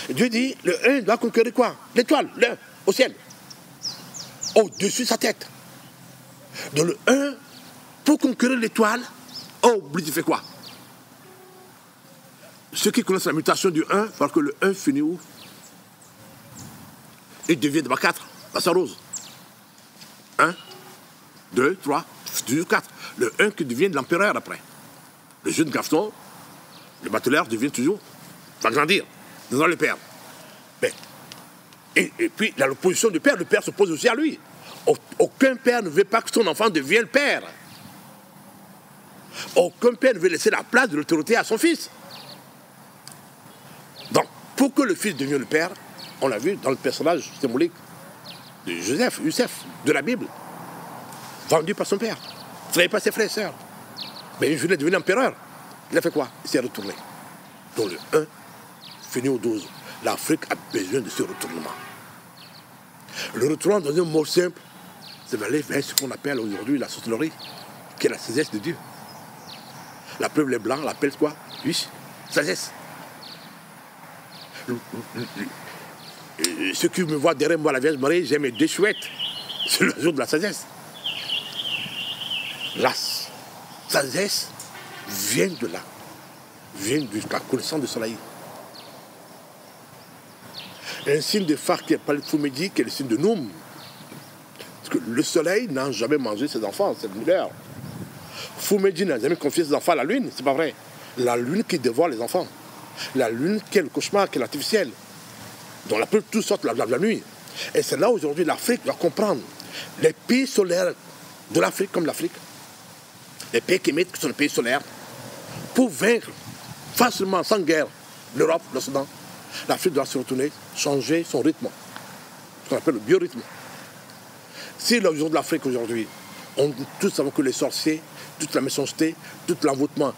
Et Dieu dit, le 1 doit conquérir quoi? L'étoile, le 1, au ciel. Au-dessus de sa tête. Donc le 1, pour conquérir l'étoile, il fait quoi? Ceux qui connaissent la mutation du 1, il faut que le 1 finit où? Il devient d'abord 4, dans sa rose. 1, 2, 3, toujours 4. Le 1 qui devient de l'empereur après. Le jeune garçon, le battleur devient toujours, va grandir, dans le père. Mais, et puis, il y a l'opposition du père, le père s'oppose aussi à lui. Aucun père ne veut pas que son enfant devienne père. Aucun père ne veut laisser la place de l'autorité à son fils. Donc, pour que le fils devienne le père, on l'a vu dans le personnage symbolique de Youssef, de la Bible, vendu par son père, travaillé par ses frères et sœurs. Mais une journée, il est devenu empereur. Il a fait quoi? Il s'est retourné. Donc le 1 finit au 12. L'Afrique a besoin de ce retournement. Le retournement dans un mot simple, c'est d'aller vers ce qu'on appelle aujourd'hui la sorcellerie, qui est la sagesse de Dieu. La preuve, les Blancs l'appellent quoi? Oui, sagesse. Ceux qui me voient derrière moi, la Vierge Marie, j'ai mes 2 chouettes. C'est le jour de la sagesse. La sagesse vient de là, vient de la connaissance du soleil. Un signe de phare qui est pas le Fumedi, qui est le signe de Noum. Parce que le soleil n'a jamais mangé ses enfants, c'est l'univers. Fumedi n'a jamais confié ses enfants à la lune, c'est pas vrai. La lune qui dévore les enfants. La lune qui est le cauchemar, qui est l'artificiel, dont la pluie, tout sort la nuit. Et c'est là aujourd'hui l'Afrique doit comprendre. Les pays solaires de l'Afrique, comme l'Afrique, les pays qui émettent, qui sont les pays solaires, pour vaincre facilement, sans guerre, l'Europe, l'Occident, l'Afrique doit se retourner, changer son rythme, ce qu'on appelle le biorhythme. Si les gens de l'Afrique aujourd'hui, tous savons que les sorciers, toute la méchanceté, tout l'envoûtement,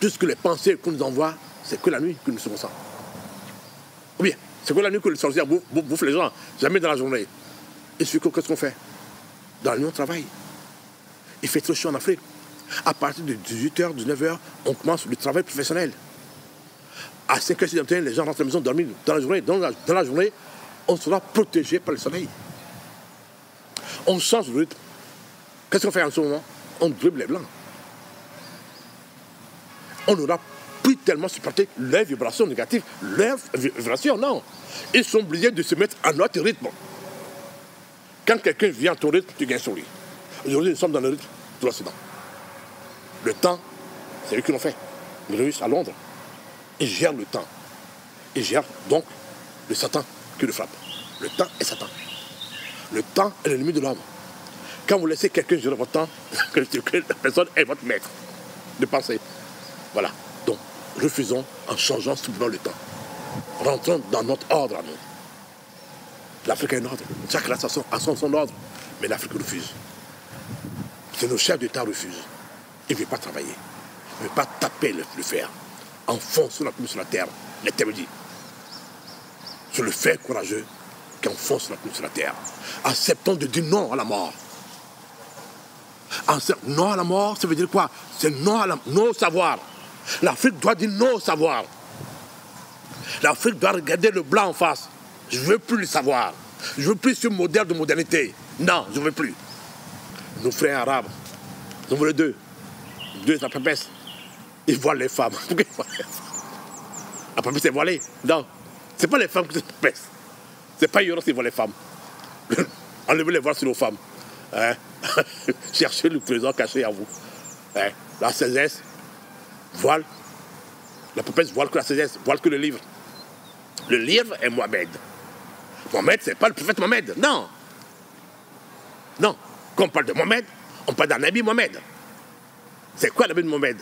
tout ce que les pensées qu'on nous envoie, c'est que la nuit que nous sommes ça. Ou bien, c'est que la nuit que les sorciers bouffent les gens, jamais dans la journée. Et qu'est-ce qu'on fait? Dans la nuit, on travaille. Il fait trop chaud en Afrique. À partir de 18h, 19h, on commence le travail professionnel. À 5h, 6h du matin, les gens rentrent à la maison dormir dans la journée. Dans la journée, on sera protégé par le soleil. On change le rythme. Qu'est-ce qu'on fait en ce moment? On dribble les blancs. On n'aura plus tellement supporté leurs vibrations négatives. Leurs vibrations, non. Ils sont obligés de se mettre à notre rythme. Quand quelqu'un vient à ton rythme, tu gagnes sur lui. Aujourd'hui, nous sommes dans le rythme de l'Occident. Le temps, c'est eux qui l'ont fait. Les Russes à Londres. Ils gèrent le temps. Ils gèrent donc le Satan qui le frappe. Le temps est Satan. Le temps est l'ennemi de l'homme. Quand vous laissez quelqu'un gérer votre temps, que la personne est votre maître de pensée. Voilà. Donc, refusons en changeant simplement le temps. Rentrons dans notre ordre à nous. L'Afrique a un ordre. Chaque race a son ordre. Mais l'Afrique refuse. C'est nos chefs d'État refusent. Ils ne veulent pas travailler. Ils ne veulent pas taper le fer. Enfoncer la plume sur la terre. Les termes dit. C'est le fer courageux qui enfonce la plume sur la terre. Acceptons de dire non à la mort. Non à la mort, ça veut dire quoi? C'est non au savoir. L'Afrique doit dire non au savoir. L'Afrique doit regarder le blanc en face. Je ne veux plus le savoir. Je ne veux plus ce modèle de modernité. Non, je ne veux plus. Nos frères arabes, nous voulons deux la papesse, ils voilent les femmes. Pourquoi ils voilent les femmes? La papesse est voilée. Non, ce n'est pas les femmes qui se papessent. Ce n'est pas Yoros qui voit les femmes. Enlevez les voiles sur nos femmes. Hein? Cherchez le trésor caché à vous. Hein? La sagesse voile. La papesse voile que la sagesse, voile que le livre. Le livre est Mohamed. Mohamed, ce n'est pas le prophète Mohamed. Non. Non. Quand on parle de Mohamed, on parle d'un habit Mohamed. C'est quoi l'habit de Mohamed?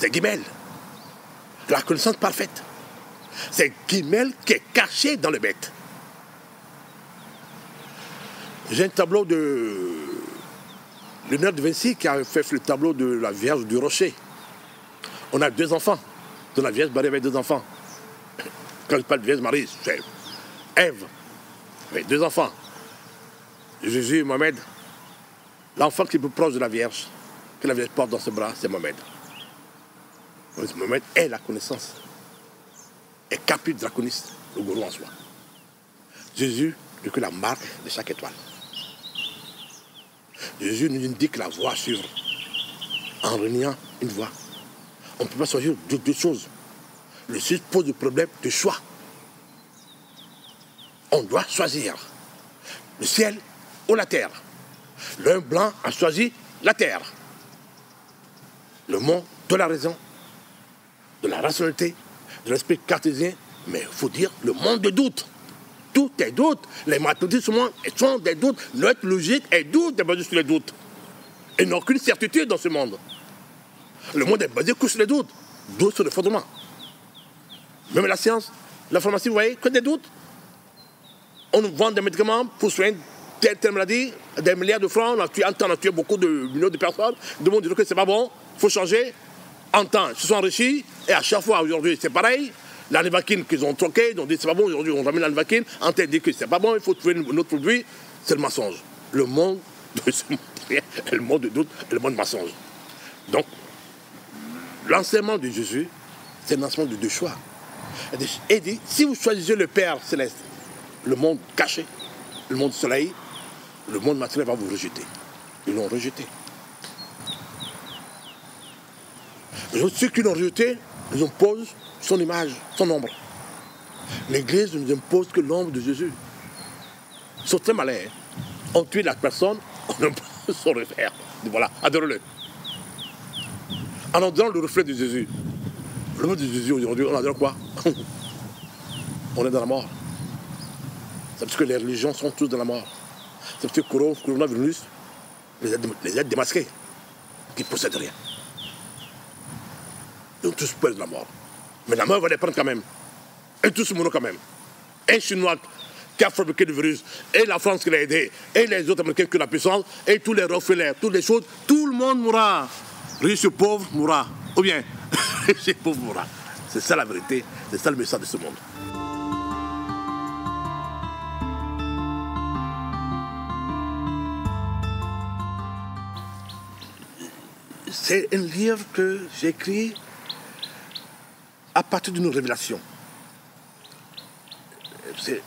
C'est Guimel. La connaissance parfaite. C'est Guimel qui est caché dans le bête. J'ai un tableau de Léonard de Vinci qui a fait le tableau de la Vierge du Rocher. On a 2 enfants. De la Vierge Marie avec 2 enfants. Quand je parle de Vierge Marie, c'est Ève avec 2 enfants. Jésus et Mohamed. L'enfant qui est plus proche de la Vierge, que la Vierge porte dans ses bras, c'est Mohamed. Mohamed est la connaissance. Est capable de la connaissance, le gourou en soi. Jésus n'est que la marque de chaque étoile. Jésus nous indique la voie à suivre en reniant une voie. On ne peut pas choisir deux choses. Le Jésus pose le problème de choix. On doit choisir le ciel ou la terre. L'un blanc a choisi la terre. Le monde de la raison, de la rationalité, de l'esprit cartésien, mais il faut dire le monde de doute. Tout est doute. Les mathématiques sont des doutes. Notre logique est doute, est basée sur les doutes. Il n'y a aucune certitude dans ce monde. Le monde est basé sur les doutes. Doutes sur le fondement. Même la science, la pharmacie, vous voyez, que des doutes. On nous vend des médicaments pour soigner telle maladie, des milliards de francs, on a tué beaucoup de millions de personnes. Le monde dit que c'est pas bon, il faut changer. En temps, ils se sont enrichis, et à chaque fois aujourd'hui, c'est pareil. La Nivaquine qu'ils ont troqué, ils ont dit c'est pas bon, aujourd'hui on ramène la Nivaquine, en tête dit que c'est pas bon, il faut trouver un autre produit, c'est le mensonge. Le monde le monde de doute et le monde mensonge. Donc, l'enseignement de Jésus, c'est l'enseignement de 2 choix. Et dit, si vous choisissez le Père céleste, le monde caché, le monde soleil, le monde matériel va vous rejeter. Ils l'ont rejeté. Ceux qui l'ont rejeté, ils imposent son image, son ombre. L'Église ne nous impose que l'ombre de Jésus. Ils sont très malins. On tue la personne, on impose son reflet. Voilà, adorez-le. En donnant le reflet de Jésus. Le mot de Jésus aujourd'hui, on adore quoi? On est dans la mort. C'est parce que les religions sont tous dans la mort. C'est parce que le coronavirus les a démasqués, qui ne possèdent rien. Ils ont tous peur de la mort. Mais la mort va les prendre quand même. Et tous mourront quand même. Un Chinois qui a fabriqué le virus, et la France qui l'a aidé, et les autres Américains qui ont la puissance, et tous les Rockefeller, toutes les choses, tout le monde mourra. Riche ou pauvre mourra. Ou bien, riche et pauvre mourra. C'est ça la vérité, c'est ça le message de ce monde. C'est un livre que j'ai écrit à partir d'une révélation.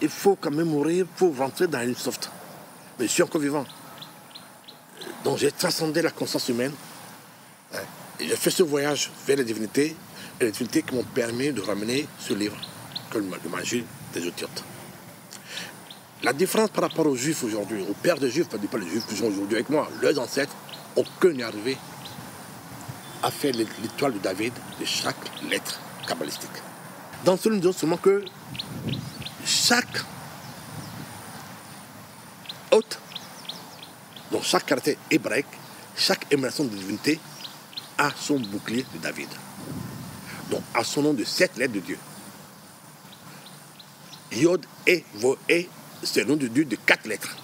Il faut quand même mourir pour rentrer dans une soft. Mais je suis encore vivant. Donc j'ai transcendé la conscience humaine. Et j'ai fait ce voyage vers les divinités. Et les divinités qui m'ont permis de ramener ce livre, que le magie des Éthiopiens. La différence par rapport aux Juifs aujourd'hui, aux pères des Juifs, pas les Juifs qui sont aujourd'hui avec moi, leurs ancêtres, aucun n'est arrivé à faire l'étoile de David de chaque lettre kabbalistique. Dans ce livre, nous disons seulement que chaque hôte, donc chaque caractère hébraïque, chaque émanation de divinité a son bouclier de David. Donc a son nom de 7 lettres de Dieu. Yod, E, Vo, E, c'est le nom de Dieu de 4 lettres.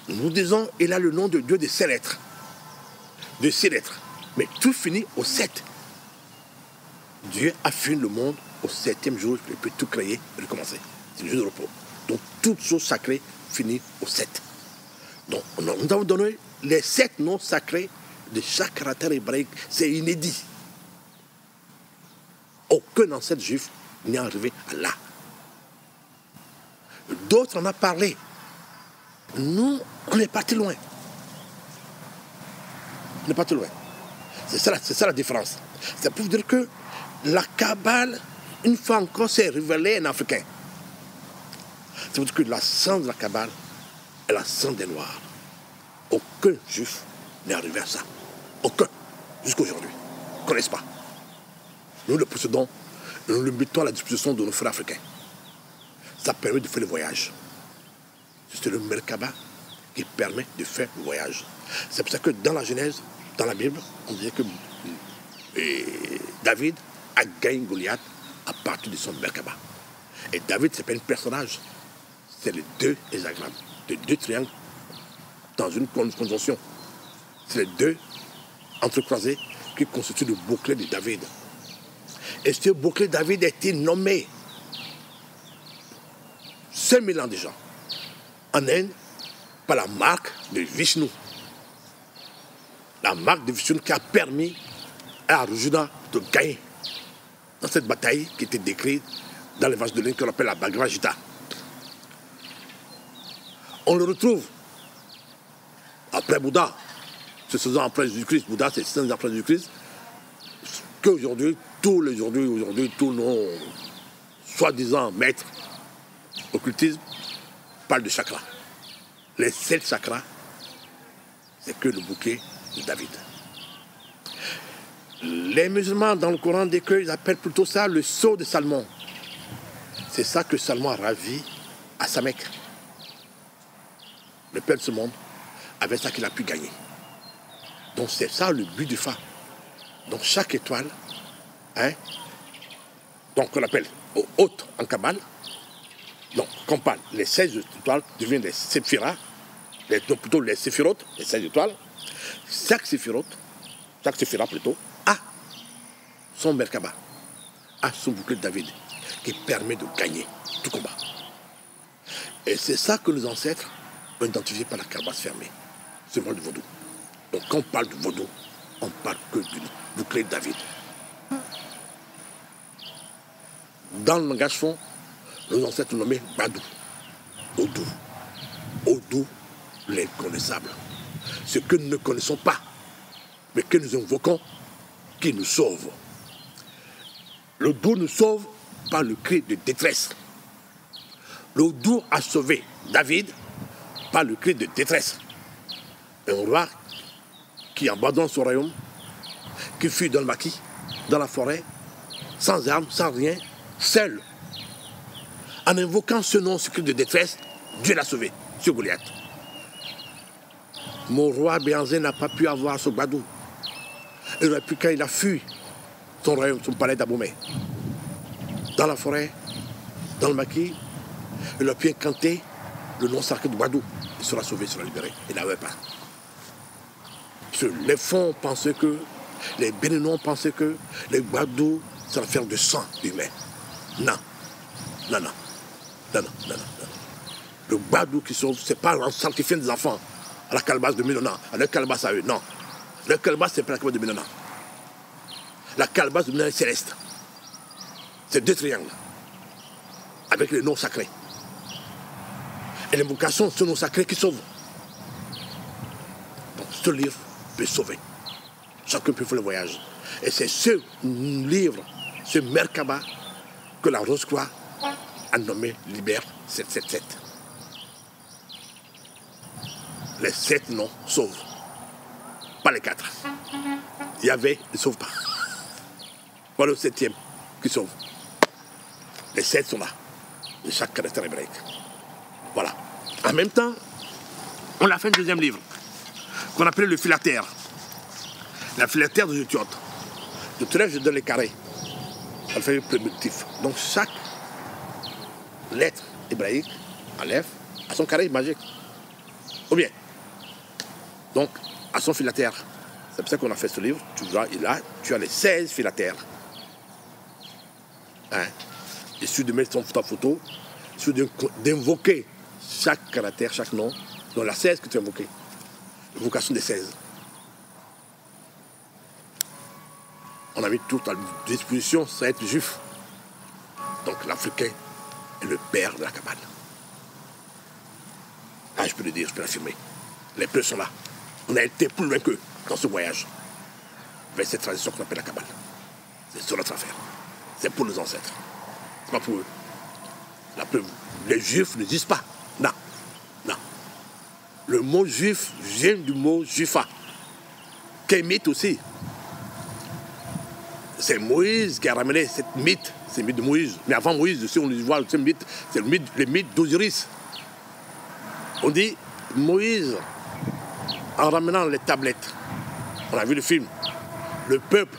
Nous disons, il a le nom de Dieu de 6 lettres. De 6 lettres. Mais tout finit au 7. Dieu a fini le monde au 7e jour, il peut tout créer et recommencer. C'est le jour de repos. Donc toute chose sacrée finit au 7. Donc nous avons donné les 7 noms sacrés de chaque caractère hébraïque. C'est inédit. Aucun ancêtre juif n'est arrivé à là. D'autres en ont parlé. Nous, on est parti loin. On n'est pas tout loin. C'est ça la différence. C'est pour dire que la Kabbale, une fois encore, s'est révélée en Africain. C'est pour dire que la science de la Kabbale est la science des Noirs. Aucun juif n'est arrivé à ça. Aucun. Jusqu'à aujourd'hui. Ils ne connaissent pas. Nous le possédons et nous le mettons à la disposition de nos frères africains. Ça permet de faire le voyage. C'est le Merkaba qui permet de faire le voyage. C'est pour ça que dans la Genèse, dans la Bible, on disait que David a gagné Goliath à partir de son Merkaba. Et David, ce n'est pas un personnage. C'est les deux hexagrammes, les 2 triangles dans une conjonction. C'est les 2 entrecroisés qui constituent le bouclier de David. Et ce bouclier de David a été nommé 5000 ans déjà en Inde par la marque de Vishnu. La marque de Vishnu qui a permis à Arjuna de gagner dans cette bataille qui était décrite dans l'évangile de l'Inde qu'on appelle la Bhagavad Gita. On le retrouve après Bouddha, 600 ans après Jésus-Christ. Bouddha, c'est 600 ans après Jésus-Christ. Qu'aujourd'hui, tous nos soi-disant maîtres occultisme parlent de chakras. Les 7 chakras, c'est que le bouquet de David. Les musulmans dans le Coran disent qu'ils appellent plutôt ça le sceau de Salomon. C'est ça que Salomon a ravi à sa Mecque. Le père de ce monde, avec ça qu'il a pu gagner. Donc c'est ça le but du Fa. Donc chaque étoile, donc on appelle haute en Kabbale. Donc quand on parle, les 16 étoiles deviennent les séphiras, plutôt les séphirotes, les 16 étoiles. Chaque séphira plutôt, a son Merkaba, a son bouclier de David, qui permet de gagner tout combat. Et c'est ça que nos ancêtres ont identifié par la carapace fermée. C'est le vaudou. Donc quand on parle de vaudou, on parle que du bouclier de David. Dans le langage fond, nos ancêtres ont nommé Badou, Odou. Odou, l'inconnaissable. Ce que nous ne connaissons pas, mais que nous invoquons, qui nous sauve. Le Dou nous sauve par le cri de détresse. Le Dou a sauvé David par le cri de détresse. Un roi qui abandonne son royaume, qui fuit dans le maquis, dans la forêt, sans armes, sans rien, seul. En invoquant ce nom, ce cri de détresse, Dieu l'a sauvé sur Goliath. Mon roi Béhanzin n'a pas pu avoir ce Gbadou. Et depuis quand il a fui son royaume, son palais d'Abomey, dans la forêt, dans le maquis, il a pu incanter le nom sacré de Gbadou. Il sera sauvé, il sera libéré. Il n'avait pas. Les Fonds pensaient que, les Béninois pensaient que les Gbadou, c'est l'affaire de sang humain. Non. Non, non. Non, non, non, non. Le Gbadou qui sauve, ce n'est pas en sanctifiant des enfants à la calebasse de Minona, à la calebasse à eux, non. La calebasse, c'est pas la calebasse de Minona. La calebasse de Minona est céleste. C'est 2 triangles, avec les noms sacrés. Et l'invocation, c'est le nom sacré qui sauve. Donc, ce livre peut sauver. Chacun peut faire le voyage. Et c'est ce livre, ce Merkaba, que la Rose-Croix a nommé Libère 777. Les 7 noms sauvent. Pas les 4. Yahvé ne sauve pas. Voilà le 7e qui sauve. Les 7 sont là. De chaque caractère hébraïque. Voilà. En même temps, on a fait un 2e livre qu'on appelait le Philatère. La Philatère de Jotiote. De tout je donne les carrés. Ça fait le primitif. Donc chaque lettre hébraïque, Aleph, a son carré magique. Ou bien. Donc, à son philatère. C'est pour ça qu'on a fait ce livre. Tu vois, tu as les 16 philatères. Hein? Il suffit de mettre ta photo, il suffit d'invoquer chaque caractère, chaque nom, dans la 16 que tu as invoqué. L'invocation des 16. On a mis tout à disposition, ça va être juif. Donc l'Africain est le père de la Kabbale. Ah, je peux le dire, je peux l'affirmer. Les preuves sont là. On a été plus loin qu'eux dans ce voyage, vers cette tradition qu'on appelle la Kabbale. C'est sur notre affaire. C'est pour nos ancêtres. C'est pas pour eux. La preuve, les Juifs ne disent pas. Non. Non. Le mot juif vient du mot jufa, qui est mythe aussi. C'est Moïse qui a ramené cette mythe, c'est le mythe de Moïse. Mais avant Moïse, aussi, on voit ce mythe, c'est le mythe d'Osiris. On dit Moïse, en ramenant les tablettes, on a vu le film, le peuple,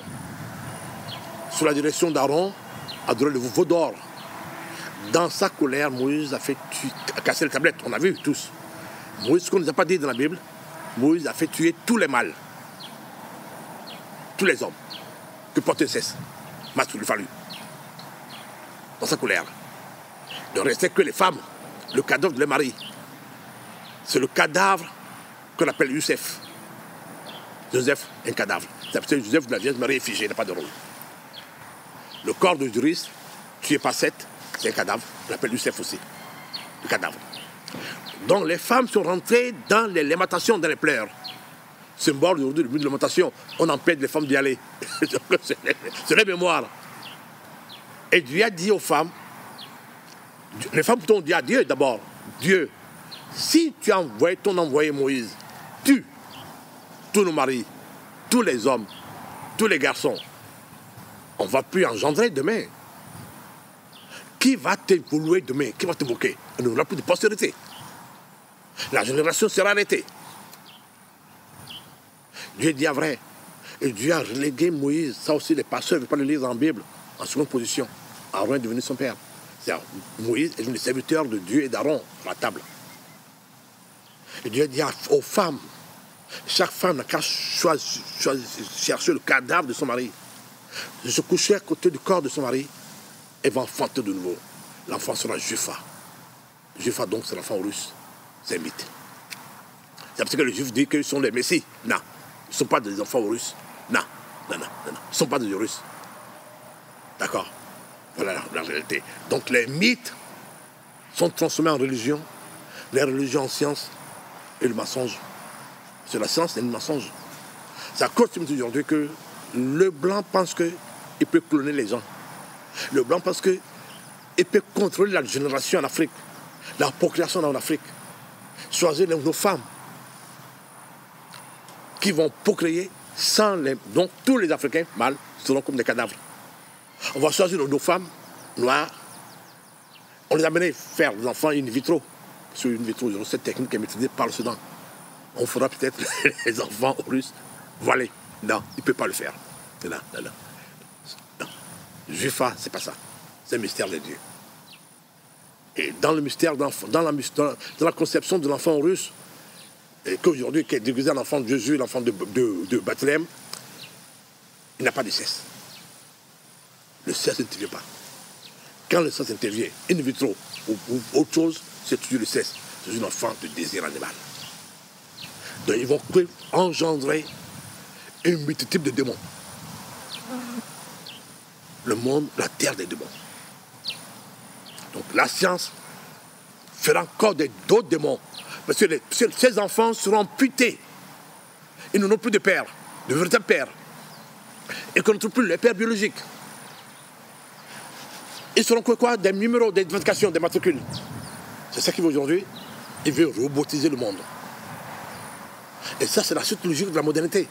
sous la direction d'Aaron, a donné le veau d'or. Dans sa colère, Moïse a cassé les tablettes, on a vu tous. Moïse, ce qu'on ne nous a pas dit dans la Bible, Moïse a fait tuer tous les mâles, tous les hommes, que portait cesse, Matou, le fallu, dans sa colère. Il ne restait que les femmes, le cadavre de leur mari. C'est le cadavre qu'on appelle Youssef. Joseph, un cadavre. C'est Joseph de la Vierge Marie est figé, il n'a pas de rôle. Le corps de Juris, tué par Seth, c'est un cadavre, on l'appelle Youssef aussi, le cadavre. Donc les femmes sont rentrées dans les lamentations, dans les pleurs. Symbole aujourd'hui du but de lamentation, on empêche les femmes d'y aller. C'est la mémoire. Et Dieu a dit aux femmes, les femmes plutôt ont dit à Dieu d'abord, Dieu, si tu as envoyé ton envoyé Moïse, tue tous nos maris, tous les hommes, tous les garçons, on ne va plus engendrer demain. Qui va t'évoluer demain? Qui va t'évoquer? On n'aura plus de postérité. La génération sera arrêtée. Dieu dit à vrai. Et Dieu a relégué Moïse. Ça aussi, les pasteurs ne veulent pas le lire dans la Bible. En seconde position. Aaron est devenu son père. Moïse est devenu le serviteur de Dieu et d'Aaron à la table. Et Dieu dit aux femmes, chaque femme n'a qu'à chercher le cadavre de son mari, de se coucher à côté du corps de son mari et va enfanter de nouveau. L'enfant sera Jufa. Jufa donc c'est l'enfant russe. C'est un mythe. C'est parce que les Juifs disent qu'ils sont les Messies. Non, ils ne sont pas des enfants russes. Non, non, non, non, non. Ils ne sont pas des Russes. D'accord? Voilà la réalité. Donc les mythes sont transformés en religion, les religions en science et le mensonge. C'est la science et le mensonge. C'est à cause de aujourd'hui que le blanc pense qu'il peut cloner les gens. Le blanc pense qu'il peut contrôler la génération en Afrique, la procréation en Afrique, choisir nos femmes qui vont procréer Donc tous les Africains mâles seront comme des cadavres. On va choisir nos femmes noires. On les a amenés faire des enfants in vitro. Sur in vitro, cette technique est maîtrisée par le Soudan. On fera peut-être les enfants russes voilés. Non, il ne peut pas le faire. Non. Jufa, c'est pas ça. C'est le mystère de Dieu. Et dans le mystère, dans la conception de l'enfant russe, qu'aujourd'hui, qui est déguisé en l'enfant de Jésus, l'enfant de Bethléem, il n'a pas de cesse. Le cesse n'intervient pas. Quand le cesse intervient, in vitro ou autre chose, c'est toujours le cesse. C'est une enfant de désir animal. Donc ils vont engendrer un multitude de démons. Le monde, la terre des démons. Donc la science fera encore d'autres démons. Parce que ces enfants seront amputés. Ils n'auront plus de père, de véritable père. Ils ne connaîtront plus les pères biologiques. Ils seront quoi? Des numéros d'identification, des matricules. C'est ça qu'il veut aujourd'hui. Il veut robotiser le monde. Et ça, c'est la suite logique de la modernité.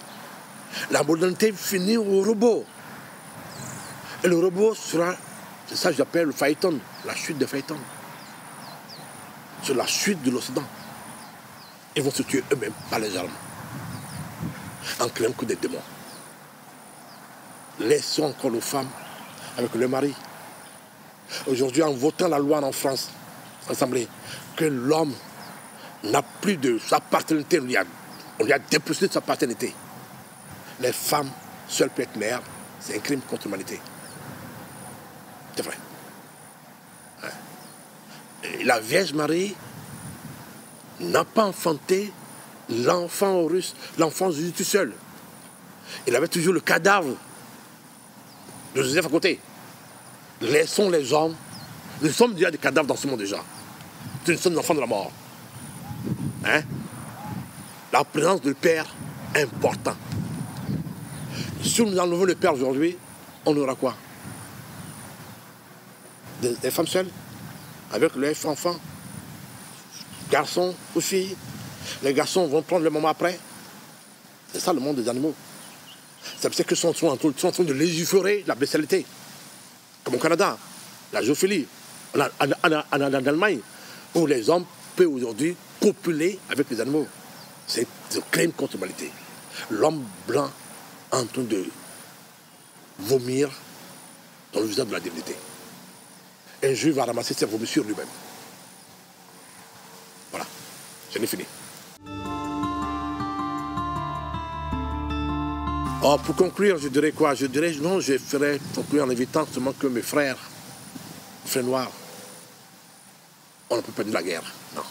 La modernité finit au robot. Et le robot sera, c'est ça que j'appelle le phaéton, la chute des phaétons. C'est la chute de l'Occident. Ils vont se tuer eux-mêmes par les armes, en créant que des démons. Laissons encore nos femmes avec le mari. Aujourd'hui, en votant la loi en France, l'Assemblée, que l'homme n'a plus de sa paternité, on lui a dépoussé de sa paternité. Les femmes, seules peuvent être mères, c'est un crime contre l'humanité. C'est vrai. Et la Vierge Marie n'a pas enfanté l'enfant russe, l'enfant Jésus tout seul. Il avait toujours le cadavre de Joseph à côté. Laissons les hommes. Nous sommes déjà des cadavres dans ce monde déjà. Nous sommes des enfants de la mort. La présence du Père est importante. Si nous enlevons le Père aujourd'hui, on aura quoi? Des femmes seules, avec leurs enfants, garçons ou filles. Les garçons vont prendre le moment après. C'est ça le monde des animaux. C'est parce qu'ils sont en train de légiférer la bestialité. Comme au Canada, la zoophilie, en Allemagne, où les hommes peuvent aujourd'hui copuler avec les animaux. C'est un crime contre l'humanité. L'homme blanc en train de vomir dans le visage de la divinité. Un juif va ramasser ses vomis sur lui-même. Voilà, j'en ai fini. Oh, pour conclure, je dirais quoi? Je ferais conclure en invitant seulement que mes frères noirs, on ne peut pas dire la guerre, non.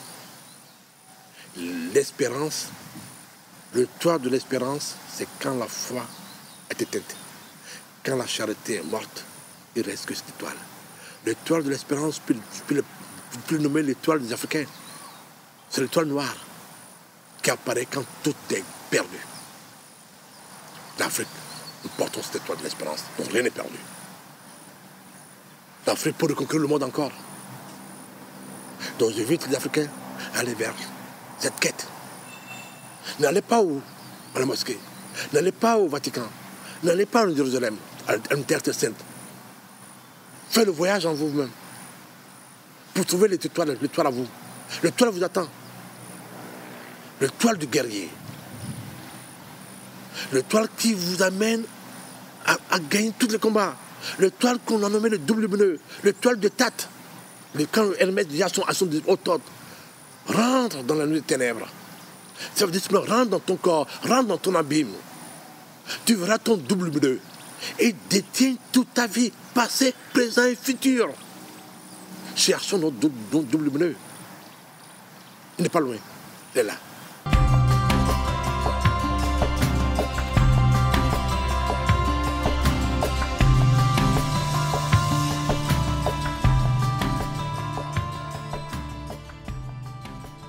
L'espérance, le toit de l'espérance, c'est quand la foi est éteinte. Quand la charité est morte, il ne reste que cette étoile. L'étoile de l'espérance, je peux le nommer l'étoile des Africains. C'est l'étoile noire qui apparaît quand tout est perdu. L'Afrique, nous portons cette étoile de l'espérance, donc rien n'est perdu. L'Afrique peut reconquérir le monde encore. Donc j'invite les Africains à aller vers cette quête. N'allez pas à la mosquée, n'allez pas au Vatican, n'allez pas à Jérusalem, à une terre sainte. Faites le voyage en vous-même pour trouver l'étoile à vous. L'étoile vous attend. L'étoile du guerrier. L'étoile qui vous amène à gagner tous les combats. L'étoile qu'on a nommé le double lumineux. L'étoile de Tate. Quand Hermès dit à son haute ordre, rentre dans la nuit des ténèbres. Ça veut dire rentre dans ton corps, rentre dans ton abîme. Tu verras ton double lumineux. Et détiens toute ta vie, passé, présent et futur. Cherchons notre double lumineux. Il n'est pas loin. Il est là.